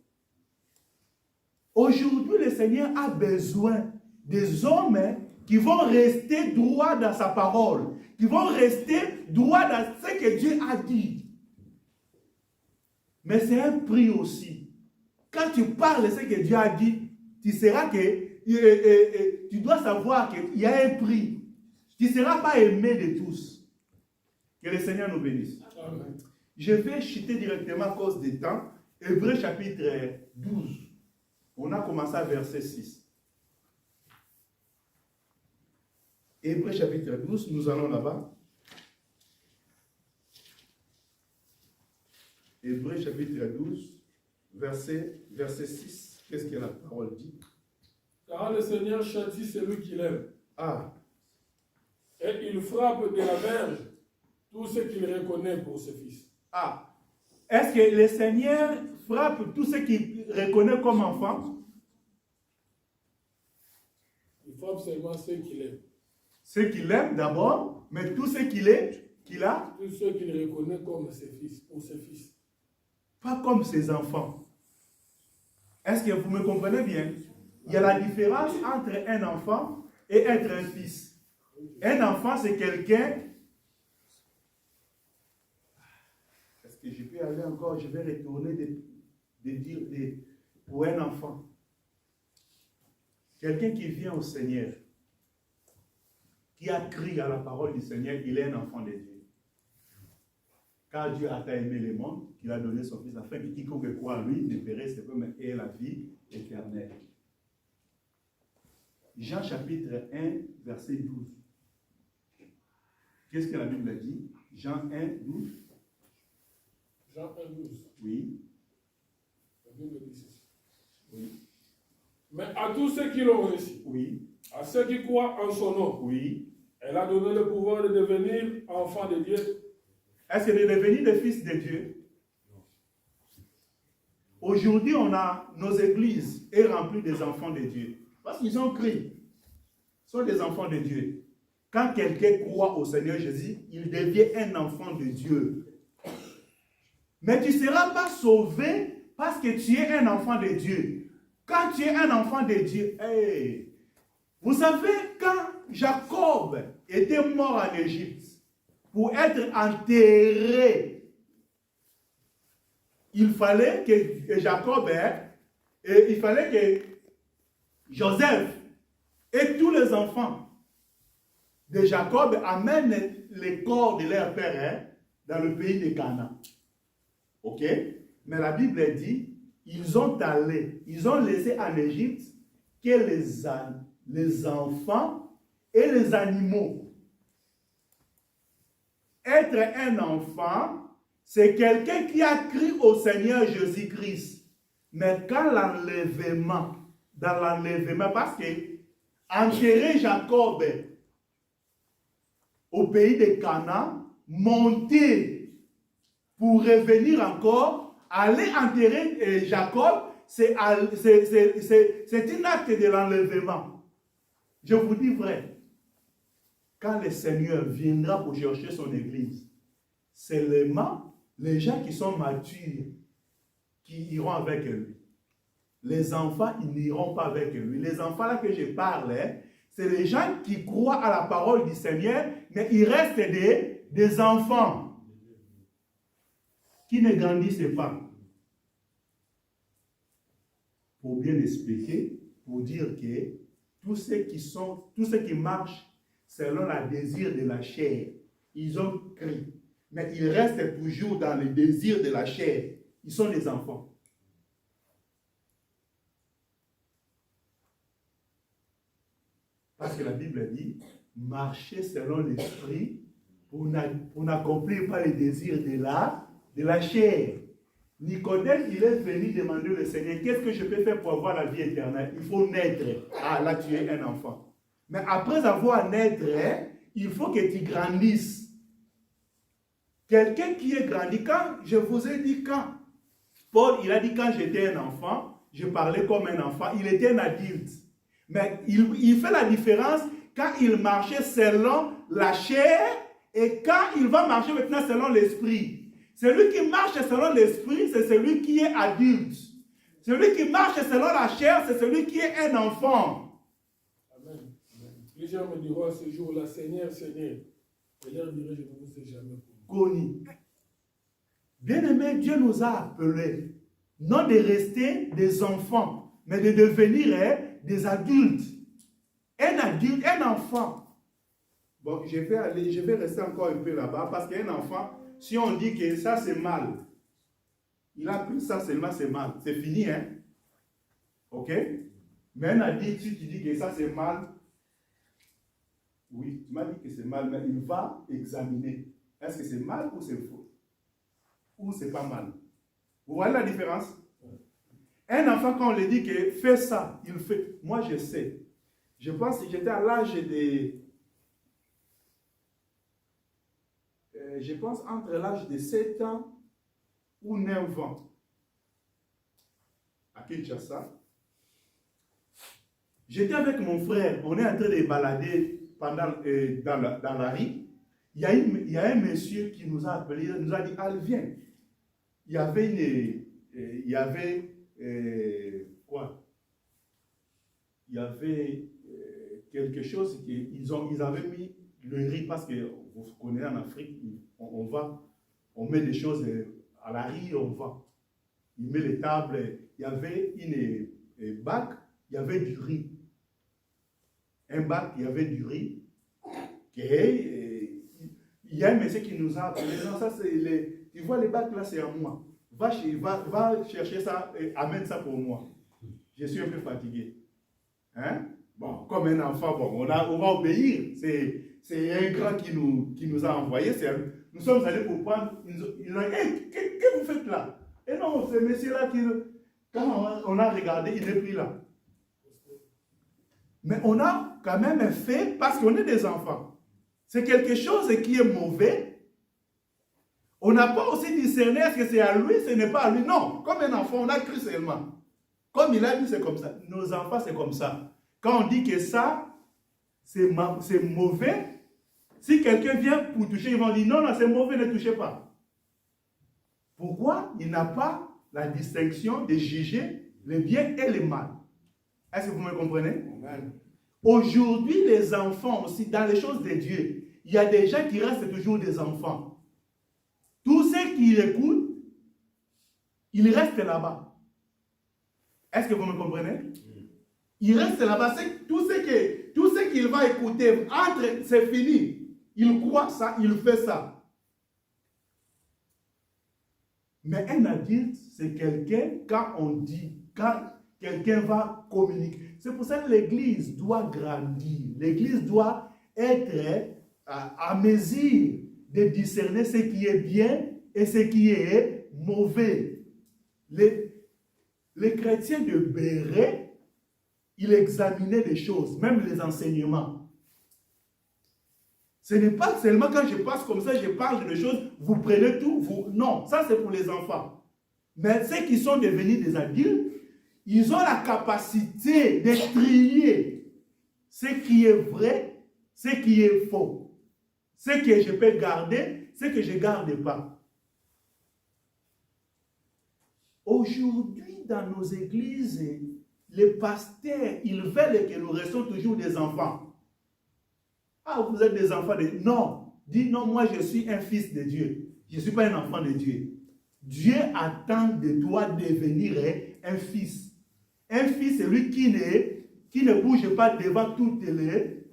Aujourd'hui, le Seigneur a besoin des hommes qui vont rester droits dans sa parole, qui vont rester droits dans ce que Dieu a dit. Mais c'est un prix aussi. Quand tu parles de ce que Dieu a dit, tu dois savoir qu'il y a un prix. Tu ne seras pas aimé de tous. Que le Seigneur nous bénisse. Amen. Je vais chuter directement à cause du temps. Hébreux chapitre 12. On a commencé à verset 6. Hébreux chapitre 12, nous allons là-bas. Hébreux chapitre 12, verset 6. Qu'est-ce que la parole dit? Car le Seigneur châtie celui qu'il aime. Ah. Et il frappe de la verge tout ce qu'il reconnaît pour ses fils. Ah. Est-ce que le Seigneur frappe tout ce qu'il reconnaît comme enfant? Il frappe seulement ceux qu'il aime. Ceux qu'il aime d'abord, mais tout ce qu'il a? Tous ceux qu'il reconnaît comme ses fils, pour ses fils. Pas comme ses enfants. Est-ce que vous me comprenez bien? Il y a la différence entre un enfant et être un fils. Un enfant, c'est quelqu'un... Est-ce que je peux aller encore? Je vais retourner pour un enfant. Quelqu'un qui vient au Seigneur, qui a crié à la parole du Seigneur, il est un enfant de Dieu. Car Dieu a tant aimé le monde, qu'il a donné son Fils, afin que quiconque croit en lui ne périsse pas, mais ait la vie éternelle. Jean chapitre 1, verset 12. Qu'est-ce que la Bible dit? Jean 1, 12. Jean 1, 12. Oui. La Bible dit ceci. Oui. Mais à tous ceux qui l'ont reçu, Oui. à ceux qui croient en son nom, Oui. elle a donné le pouvoir de devenir enfants de Dieu. Est-ce que de devenir des fils de Dieu? Aujourd'hui, nos églises sont remplies des enfants de Dieu. Parce qu'ils ont crié. Ils sont des enfants de Dieu. Quand quelqu'un croit au Seigneur Jésus, il devient un enfant de Dieu. Mais tu ne seras pas sauvé parce que tu es un enfant de Dieu. Quand tu es un enfant de Dieu, hey, vous savez, quand Jacob était mort en Égypte, pour être enterré, il fallait que Jacob, et il fallait que Joseph et tous les enfants de Jacob amènent les corps de leur père dans le pays de Canaan. Ok? Mais la Bible dit, ils ont laissé en Égypte que les enfants et les animaux. Être un enfant, c'est quelqu'un qui a cru au Seigneur Jésus-Christ. Mais quand l'enlèvement, parce que enterrer Jacob au pays de Canaan, monter pour revenir encore, aller enterrer Jacob, c'est un acte de l'enlèvement. Je vous dis vrai, quand le Seigneur viendra pour chercher son église, seulement les gens qui sont matures qui iront avec lui. Les enfants, ils n'iront pas avec lui. Les enfants là que je parle, c'est les gens qui croient à la parole du Seigneur, mais ils restent des enfants qui ne grandissent pas. Pour bien expliquer, pour dire que tous ceux qui marchent selon le désir de la chair, ils ont cru, mais ils restent toujours dans le désir de la chair. Ils sont des enfants. Parce que la Bible dit, marchez selon l'esprit pour n'accomplir pas les désirs de la chair. Nicodème, il est venu demander au Seigneur, qu'est-ce que je peux faire pour avoir la vie éternelle? Il faut naître. Ah, là, tu es un enfant. Mais après avoir naître, il faut que tu grandisses. Quelqu'un qui est grandi, quand je vous ai dit, quand Paul, il a dit, quand j'étais un enfant, je parlais comme un enfant, il était un adulte. Mais il fait la différence quand il marchait selon la chair et quand il va marcher maintenant selon l'esprit. Celui qui marche selon l'esprit, c'est celui qui est adulte. Celui qui marche selon la chair, c'est celui qui est un enfant. Amen. Les gens me diront à ce jour-là, Seigneur, Seigneur. Et leur dirai, je ne vous ai jamais connu. Bien-aimé, Dieu nous a appelés, non de rester des enfants, mais de devenir des adultes. Un adulte, un enfant. Bon, je vais rester encore un peu là-bas, parce qu'un enfant, si on dit que ça c'est mal, il a pris ça seulement, c'est mal. C'est fini, hein? Ok? Mais un adulte, si tu dis que ça c'est mal, oui, tu m'as dit que c'est mal, mais il va examiner. Est-ce que c'est mal ou c'est faux? Ou c'est pas mal? Vous voyez la différence? Un enfant, quand on lui dit que fais ça, il fait. Moi, je sais. Je pense que j'étais à l'âge de... je pense entre l'âge de 7 ans ou 9 ans. À Kinshasa. J'étais avec mon frère. On est en train de balader dans la rue. Il y a un monsieur qui nous a appelé, il nous a dit, allez, viens. Il y avait quelque chose ils avaient mis le riz parce que vous connaissez en Afrique, on met des choses à la riz, on va. Il met les tables, il y avait une bac, il y avait du riz. Un bac, il y avait du riz. Il y a un monsieur qui nous a appelé, non, ça c'est tu vois les bacs là, c'est à moi. Va chercher ça et amène ça pour moi. Je suis un peu fatigué. Hein? Bon, comme un enfant, bon, on va obéir. C'est un grand qui nous a envoyé. Nous sommes allés pour prendre. Ils ont dit, hey, qu'est-ce que vous faites là? Et non, ce monsieur-là, quand on a regardé, il n'est plus là. Mais on a quand même fait parce qu'on est des enfants. C'est quelque chose qui est mauvais. On n'a pas aussi discerné est-ce que c'est à lui, ce n'est pas à lui. Non, comme un enfant, on a cru seulement. Comme il a dit, c'est comme ça. Nos enfants, c'est comme ça. Quand on dit que ça, c'est mauvais, si quelqu'un vient pour toucher, ils vont dire non, non, c'est mauvais, ne touchez pas. Pourquoi? Il n'a pas la distinction de juger le bien et le mal. Est-ce que vous me comprenez? Aujourd'hui, les enfants aussi, dans les choses de Dieu, il y a des gens qui restent toujours des enfants. Tous ceux qui l'écoutent, il reste là-bas. Est-ce que vous me comprenez? Il reste là-bas. Tout ce qu'il va écouter, c'est fini. Il croit ça, il fait ça. Mais un adulte, c'est quelqu'un, quand quelqu'un va communiquer. C'est pour ça que l'Église doit grandir. L'Église doit être à mesure de discerner ce qui est bien et ce qui est mauvais. Les chrétiens de Béret, ils examinaient les choses, même les enseignements. Ce n'est pas seulement quand je passe comme ça, je parle de choses, vous prenez tout, non, ça c'est pour les enfants. Mais ceux qui sont devenus des adultes, ils ont la capacité de trier ce qui est vrai, ce qui est faux, ce que je peux garder, ce que je ne garde pas. Aujourd'hui, dans nos églises, les pasteurs, ils veulent que nous restions toujours des enfants. Ah, vous êtes des enfants de... Non, dis non, moi je suis un fils de Dieu. Je ne suis pas un enfant de Dieu. Dieu attend de toi de devenir un fils. Un fils, c'est lui qui ne bouge pas devant toutes les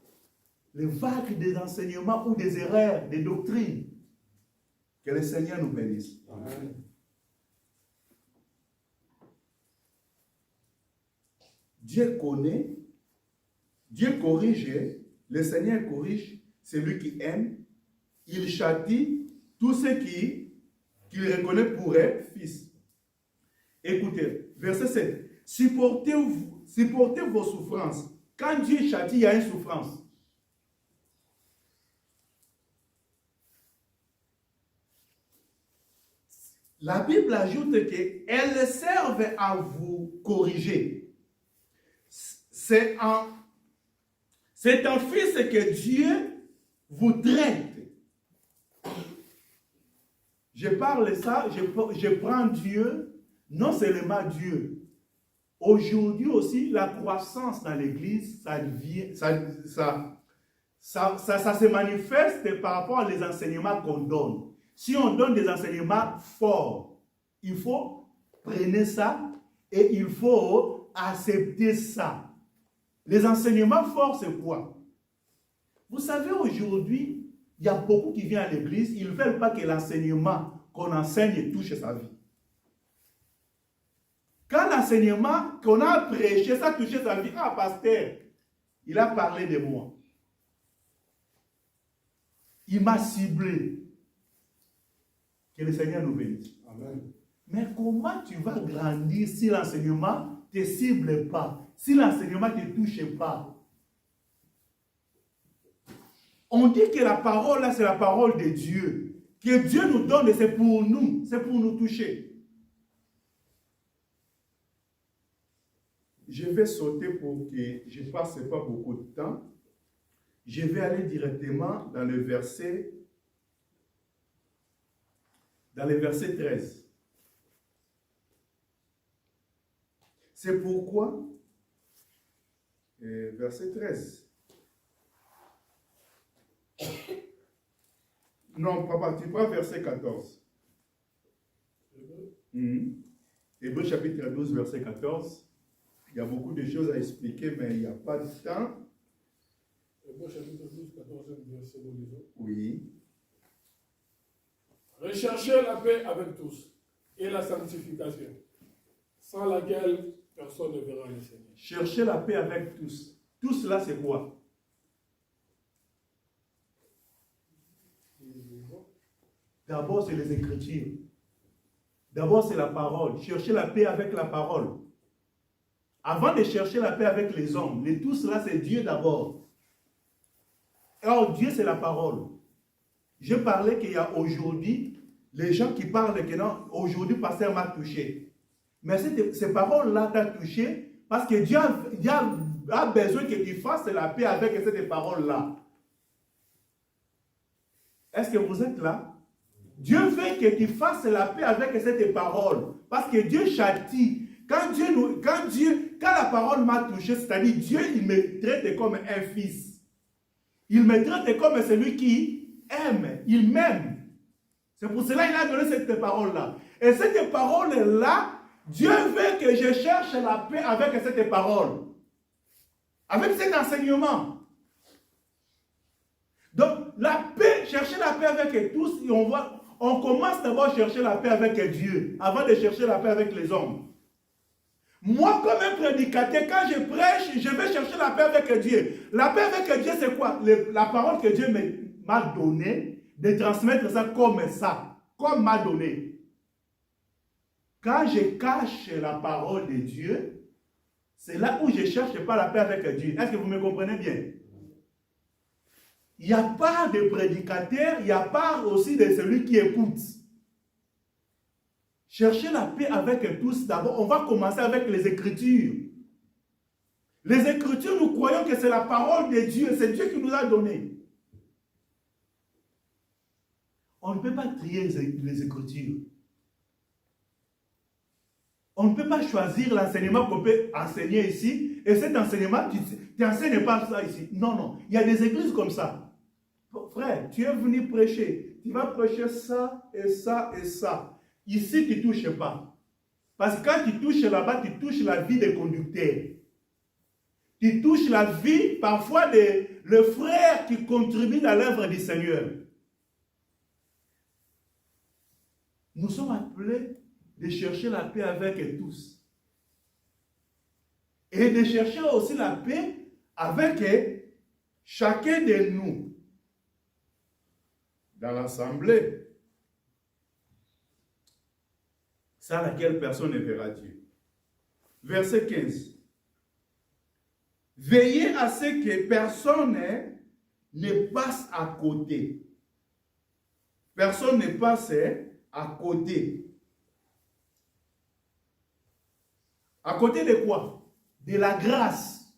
vagues des enseignements ou des erreurs, des doctrines. Que le Seigneur nous bénisse. Amen. Dieu connaît, Dieu corrige, le Seigneur corrige celui qui aime, il châtie tous ceux qu'il reconnaît pour être fils. Écoutez, verset 7. Supportez vos souffrances. Quand Dieu châtie, il y a une souffrance. La Bible ajoute qu'elles servent à vous corriger. C'est en fils que Dieu vous traite. Je parle ça, je prends Dieu, non seulement Dieu. Aujourd'hui aussi, la croissance dans l'Église, ça se manifeste par rapport aux enseignements qu'on donne. Si on donne des enseignements forts, il faut prendre ça et il faut accepter ça. Les enseignements forts, c'est quoi? Vous savez, aujourd'hui, il y a beaucoup qui viennent à l'église, ils ne veulent pas que l'enseignement qu'on enseigne touche sa vie. Quand l'enseignement qu'on a prêché, ça touche sa vie, ah, pasteur, il a parlé de moi. Il m'a ciblé. Que le Seigneur nous bénisse. Amen. Mais comment tu vas grandir si l'enseignement ne te cible pas? Si l'enseignement ne te touche pas? On dit que la parole là, c'est la parole de Dieu. Que Dieu nous donne, c'est pour nous toucher. Je vais sauter pour que je ne passe pas beaucoup de temps. Je vais aller directement dans le verset 13. C'est pourquoi, verset 13. Non, papa, tu prends verset 14. Hébreux chapitre 12, verset 14. Il y a beaucoup de choses à expliquer, mais il n'y a pas de temps. Hébreux chapitre 12, 14, verset 12. Oui. Recherchez la paix avec tous et la sanctification, sans laquelle personne ne verra le Seigneur. Cherchez la paix avec tous. Tout cela, c'est quoi? D'abord, c'est les Écritures. D'abord, c'est la parole. Cherchez la paix avec la parole. Avant de chercher la paix avec les hommes, tout cela, c'est Dieu d'abord. Or, Dieu, c'est la parole. Je parlais qu'il y a aujourd'hui, les gens qui parlent que non, aujourd'hui, pasteur m'a touché. Mais ces paroles-là t'ont touché parce que Dieu a besoin que tu fasses la paix avec ces paroles-là. Est-ce que vous êtes là? Dieu veut que tu fasses la paix avec cette parole. Parce que Dieu châtie. Quand la parole m'a touché, c'est-à-dire Dieu, il me traite comme un fils. Il me traite comme celui qui aime. Il m'aime. C'est pour cela qu'il a donné cette parole-là. Et cette parole-là, Dieu veut que je cherche la paix avec cette parole. Avec cet enseignement. Donc, la paix, chercher la paix avec tous, et on commence d'abord à chercher la paix avec Dieu, avant de chercher la paix avec les hommes. Moi, comme un prédicateur, quand je prêche, je vais chercher la paix avec Dieu. La paix avec Dieu, c'est quoi? La parole que Dieu m'a donnée, de transmettre ça, comme m'a donné. Quand je cache la parole de Dieu, c'est là où je ne cherche pas la paix avec Dieu. Est-ce que vous me comprenez bien? Il n'y a pas de prédicateur, il n'y a pas aussi de celui qui écoute. Chercher la paix avec tous, d'abord, on va commencer avec les Écritures. Les Écritures, nous croyons que c'est la parole de Dieu, c'est Dieu qui nous a donné. On ne peut pas trier les Écritures. On ne peut pas choisir l'enseignement qu'on peut enseigner ici, et cet enseignement, tu n'enseignes pas ça ici. Non, non, il y a des églises comme ça. Frère, tu es venu prêcher, tu vas prêcher ça et ça et ça. Ici, tu ne touches pas. Parce que quand tu touches là-bas, tu touches la vie des conducteurs. Tu touches la vie, parfois, le frère qui contribue dans l'œuvre du Seigneur. Nous sommes appelés de chercher la paix avec tous. Et de chercher aussi la paix avec chacun de nous. Dans l'assemblée. Sans laquelle personne ne verra Dieu. Verset 15. Veillez à ce que personne ne passe à côté. Personne ne passe à côté. À côté de quoi? De la grâce.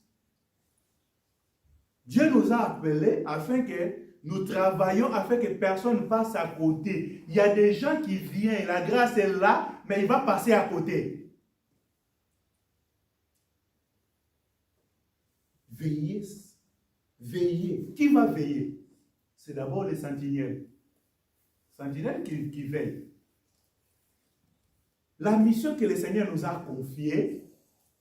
Dieu nous a appelés afin que nous travaillons afin que personne ne passe à côté. Il y a des gens qui viennent, la grâce est là, mais il va passer à côté. Veillez. Veillez. Qui va veiller? C'est d'abord les sentinelles. Sentinelles qui veillent. La mission que le Seigneur nous a confiée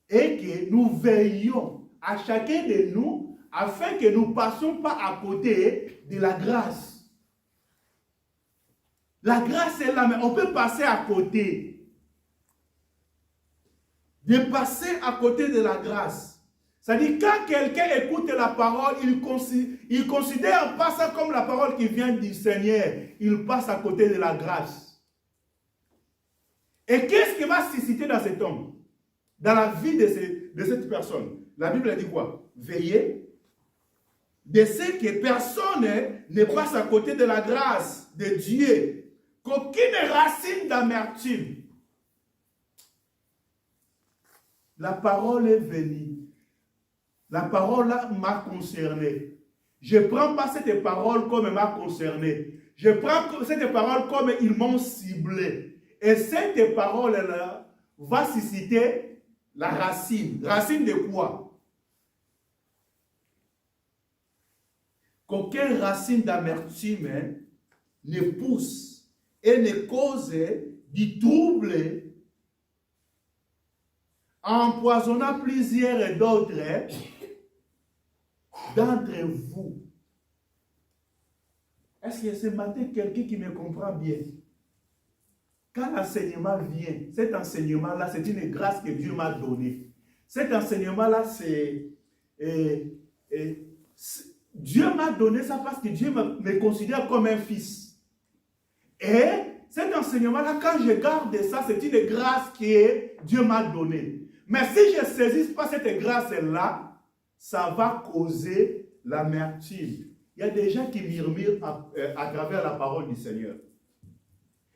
est que nous veillions à chacun de nous afin que nous ne passions pas à côté de la grâce. La grâce est là, mais on peut passer à côté. De passer à côté de la grâce. C'est-à-dire, quand quelqu'un écoute la parole, il ne considère pas ça comme la parole qui vient du Seigneur. Il passe à côté de la grâce. Et qu'est-ce qui va susciter dans cet homme? Dans la vie de cette personne? La Bible dit quoi? Veillez de ce que personne ne passe à côté de la grâce de Dieu, qu'aucune racine d'amertume. La parole est venue. La parole m'a concerné. Je ne prends pas cette parole comme elle m'a concerné. Je prends cette parole comme ils m'ont ciblé. Et cette parole-là va susciter la racine. Racine de quoi? Qu'aucune racine d'amertume ne pousse et ne cause du trouble en empoisonnant plusieurs d'autres d'entre vous. Est-ce que ce matin, quelqu'un qui me comprend bien? Quand l'enseignement vient, cet enseignement-là, c'est une grâce que Dieu m'a donnée. Cet enseignement-là, Dieu m'a donné ça parce que Dieu me considère comme un fils. Et cet enseignement-là, quand je garde ça, c'est une grâce que Dieu m'a donnée. Mais si je ne saisis pas cette grâce-là, ça va causer l'amertume. Il y a des gens qui murmurent à travers la parole du Seigneur.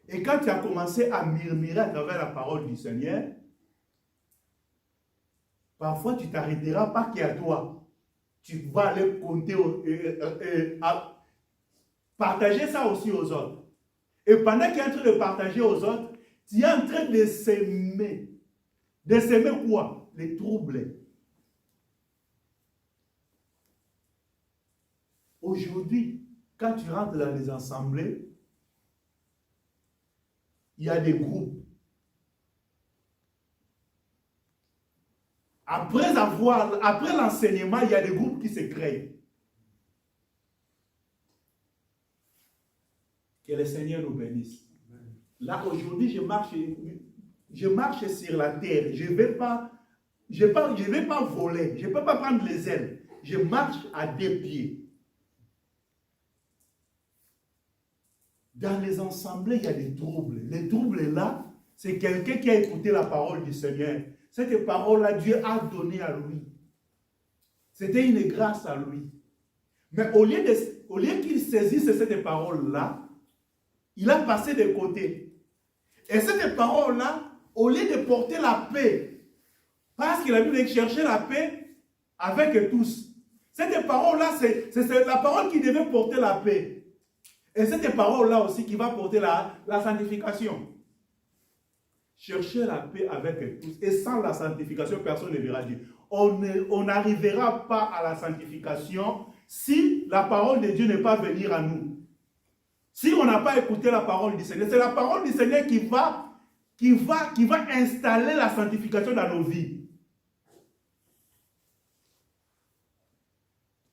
Et quand tu as commencé à murmurer à travers la parole du Seigneur, parfois tu t'arrêteras pas qu'à toi. Tu vas aller compter, partager ça aussi aux autres. Et pendant qu'il est en train de partager aux autres, tu es en train de s'aimer. De s'aimer quoi? Les troubles. Aujourd'hui, quand tu rentres dans les assemblées, il y a des groupes. Après l'enseignement, il y a des groupes qui se créent. Que le Seigneur nous bénisse. Là, aujourd'hui, je marche sur la terre. Je ne vais pas voler. Je ne peux pas prendre les ailes. Je marche à 2 pieds. Dans les assemblées, il y a des troubles. Les troubles là, c'est quelqu'un qui a écouté la parole du Seigneur. Cette parole-là, Dieu a donné à lui. C'était une grâce à lui. Mais au lieu qu'il saisisse cette parole-là, il a passé de côté. Et cette parole-là, au lieu de porter la paix, parce qu'il a dû chercher la paix avec tous. Cette parole-là, c'est la parole qui devait porter la paix. Et cette parole-là aussi qui va porter la sanctification. Chercher la paix avec tous. Et sans la sanctification, personne ne verra Dieu. On n'arrivera pas à la sanctification si la parole de Dieu n'est pas venue à nous. Si on n'a pas écouté la parole du Seigneur, c'est la parole du Seigneur qui va installer la sanctification dans nos vies.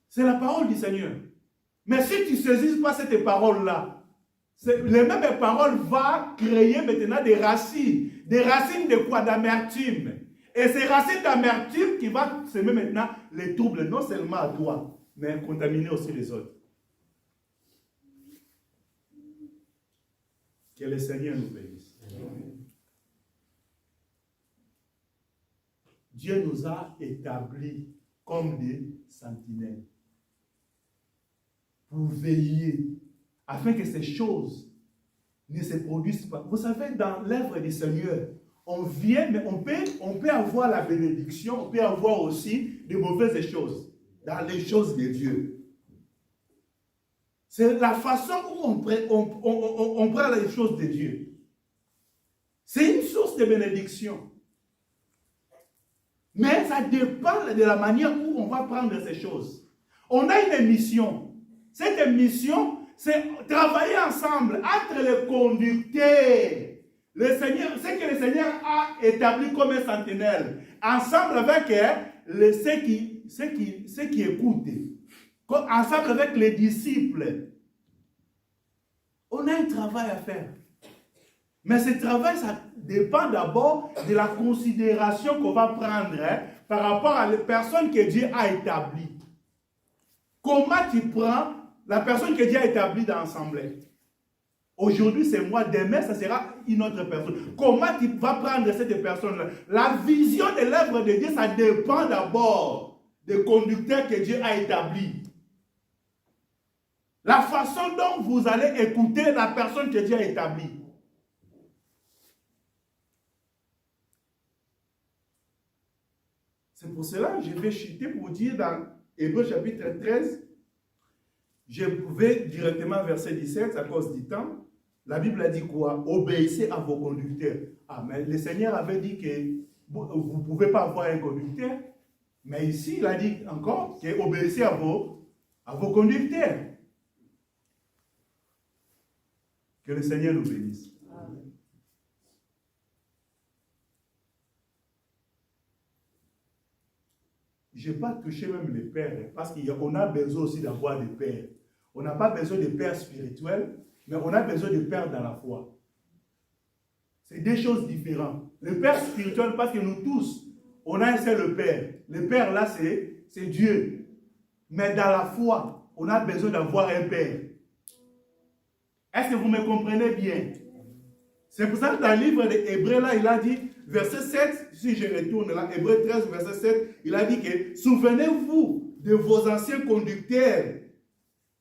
C'est la parole du Seigneur. Mais si tu ne saisis pas cette parole-là, les mêmes paroles vont créer maintenant des racines. Des racines de quoi? D'amertume. Et ces racines d'amertume qui vont semer maintenant les troubles, non seulement à toi, mais contaminer aussi les autres. Que le Seigneur nous bénisse. Dieu nous a établis comme des sentinelles pour veiller afin que ces choses ne se produisent pas. Vous savez, dans l'œuvre du Seigneur, on vient, mais on peut avoir la bénédiction, on peut avoir aussi de mauvaises choses dans les choses de Dieu. C'est la façon où on prend les choses de Dieu. C'est une source de bénédiction. Mais ça dépend de la manière où on va prendre ces choses. On a une mission. Cette mission, c'est travailler ensemble entre les conducteurs. Le Seigneur, ce que le Seigneur a établi comme un sentinelle, ensemble avec ceux qui écoutent, ensemble avec les disciples. On a un travail à faire. Mais ce travail, ça dépend d'abord de la considération qu'on va prendre par rapport à la personne que Dieu a établie. Comment tu prends la personne que Dieu a établie dans l'assemblée? Aujourd'hui, c'est moi. Demain, ça sera une autre personne. Comment tu vas prendre cette personne-là? La vision de l'œuvre de Dieu, ça dépend d'abord des conducteurs que Dieu a établis. La façon dont vous allez écouter la personne que Dieu a établie. C'est pour cela que je vais chuter pour dire dans Hébreux chapitre 13, je vais directement verset 17 à cause du temps. La Bible a dit quoi? Obéissez à vos conducteurs. Ah, mais le Seigneur avait dit que vous ne pouvez pas avoir un conducteur. Mais ici, il a dit encore que obéissez à vos conducteurs. Que le Seigneur nous bénisse. Amen. Je n'ai pas touché même les pères, parce qu'on a besoin aussi d'avoir des pères. On n'a pas besoin de pères spirituels, mais on a besoin de pères dans la foi. C'est deux choses différentes. Le père spirituel, parce que nous tous, on a un seul père. Le père là, c'est Dieu. Mais dans la foi, on a besoin d'avoir un père. Est-ce que vous me comprenez bien? C'est pour ça que dans le livre des Hébreux, là, il a dit, verset 7, si je retourne là, Hébreux 13, verset 7, il a dit que souvenez-vous de vos anciens conducteurs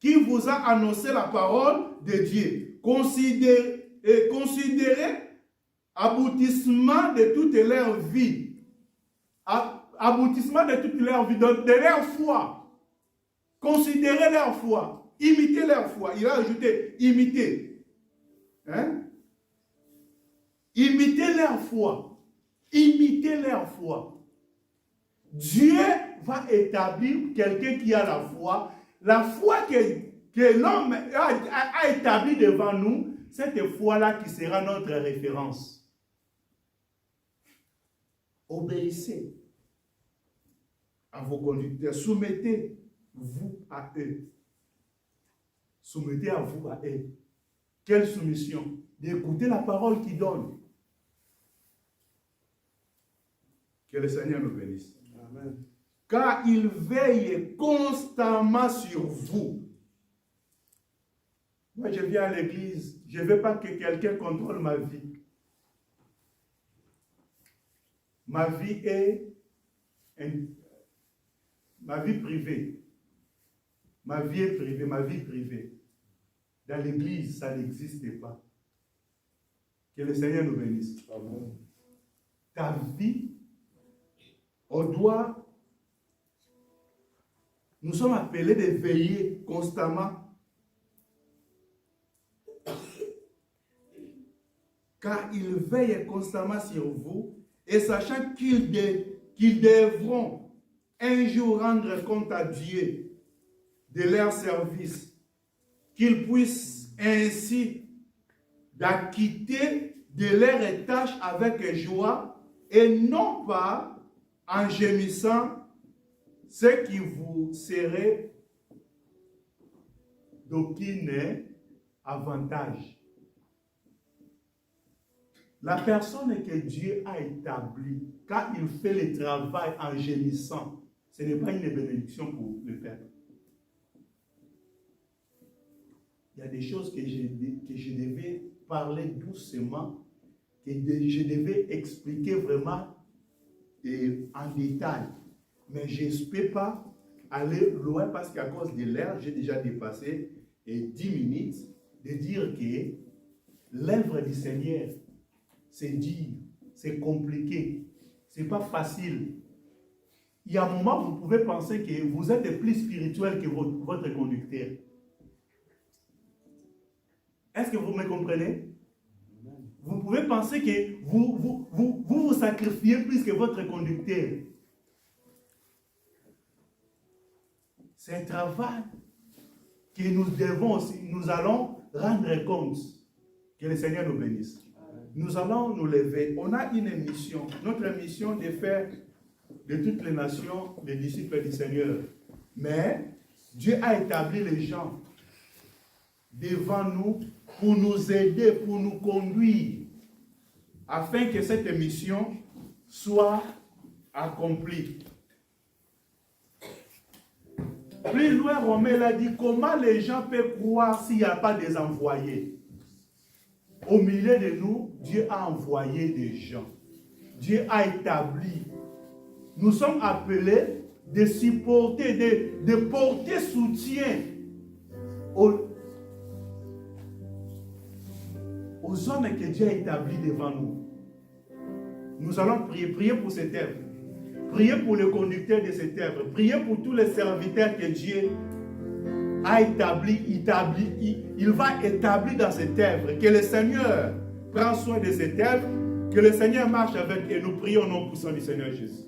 qui vous a annoncé la parole de Dieu. Considérez aboutissement de toute leur vie. Aboutissement de toute leur vie, de leur foi. Considérez leur foi. Imitez leur foi. Il a ajouté, imitez. Hein? Imitez leur foi. Imitez leur foi. Dieu va établir quelqu'un qui a la foi. La foi que l'homme a établie devant nous, cette foi-là qui sera notre référence. Obéissez à vos conducteurs. Soumettez-vous à eux. Soumettez à vous à eux. Quelle soumission? D'écouter la parole qui donne. Que le Seigneur nous bénisse. Amen. Car il veille constamment sur vous. Moi, je viens à l'église, je ne veux pas que quelqu'un contrôle ma vie. Ma vie est ma vie privée. Ma vie est privée, ma vie privée. Dans l'église, ça n'existe pas. Que le Seigneur nous bénisse. Amen. Ta vie, nous sommes appelés de veiller constamment. Car ils veillent constamment sur vous, et sachant qu'ils devront un jour rendre compte à Dieu de leur service, qu'ils puissent ainsi d'acquitter de leurs tâches avec joie, et non pas en gémissant, ce qui vous serait d'aucun avantage. La personne que Dieu a établie, quand il fait le travail en gémissant, ce n'est pas une bénédiction pour le peuple. Il y a des choses que je devais parler doucement, que je devais expliquer vraiment en détail. Mais je ne peux pas aller loin parce qu'à cause de l'heure, j'ai déjà dépassé 10 minutes de dire que l'œuvre du Seigneur, c'est dur, c'est compliqué, ce n'est pas facile. Il y a un moment où vous pouvez penser que vous êtes plus spirituel que votre conducteur. Est-ce que vous me comprenez? Vous pouvez penser que vous sacrifiez plus que votre conducteur. C'est un travail que nous allons rendre compte. Que le Seigneur nous bénisse. Nous allons nous lever. On a une mission. Notre mission de faire de toutes les nations les disciples du Seigneur. Mais Dieu a établi les gens devant nous pour nous aider, pour nous conduire, afin que cette mission soit accomplie. Plus loin, Romain l'a dit, comment les gens peuvent croire s'il n'y a pas des envoyés? Au milieu de nous, Dieu a envoyé des gens. Dieu a établi. Nous sommes appelés de supporter, de porter soutien aux hommes que Dieu a établis devant nous. Nous allons prier pour cette œuvre. Priez pour le conducteur de cette œuvre. Priez pour tous les serviteurs que Dieu a établis. Il va établir dans cette œuvre. Que le Seigneur prenne soin de cette œuvre. Que le Seigneur marche avec et nous prions au nom puissant du Seigneur Jésus.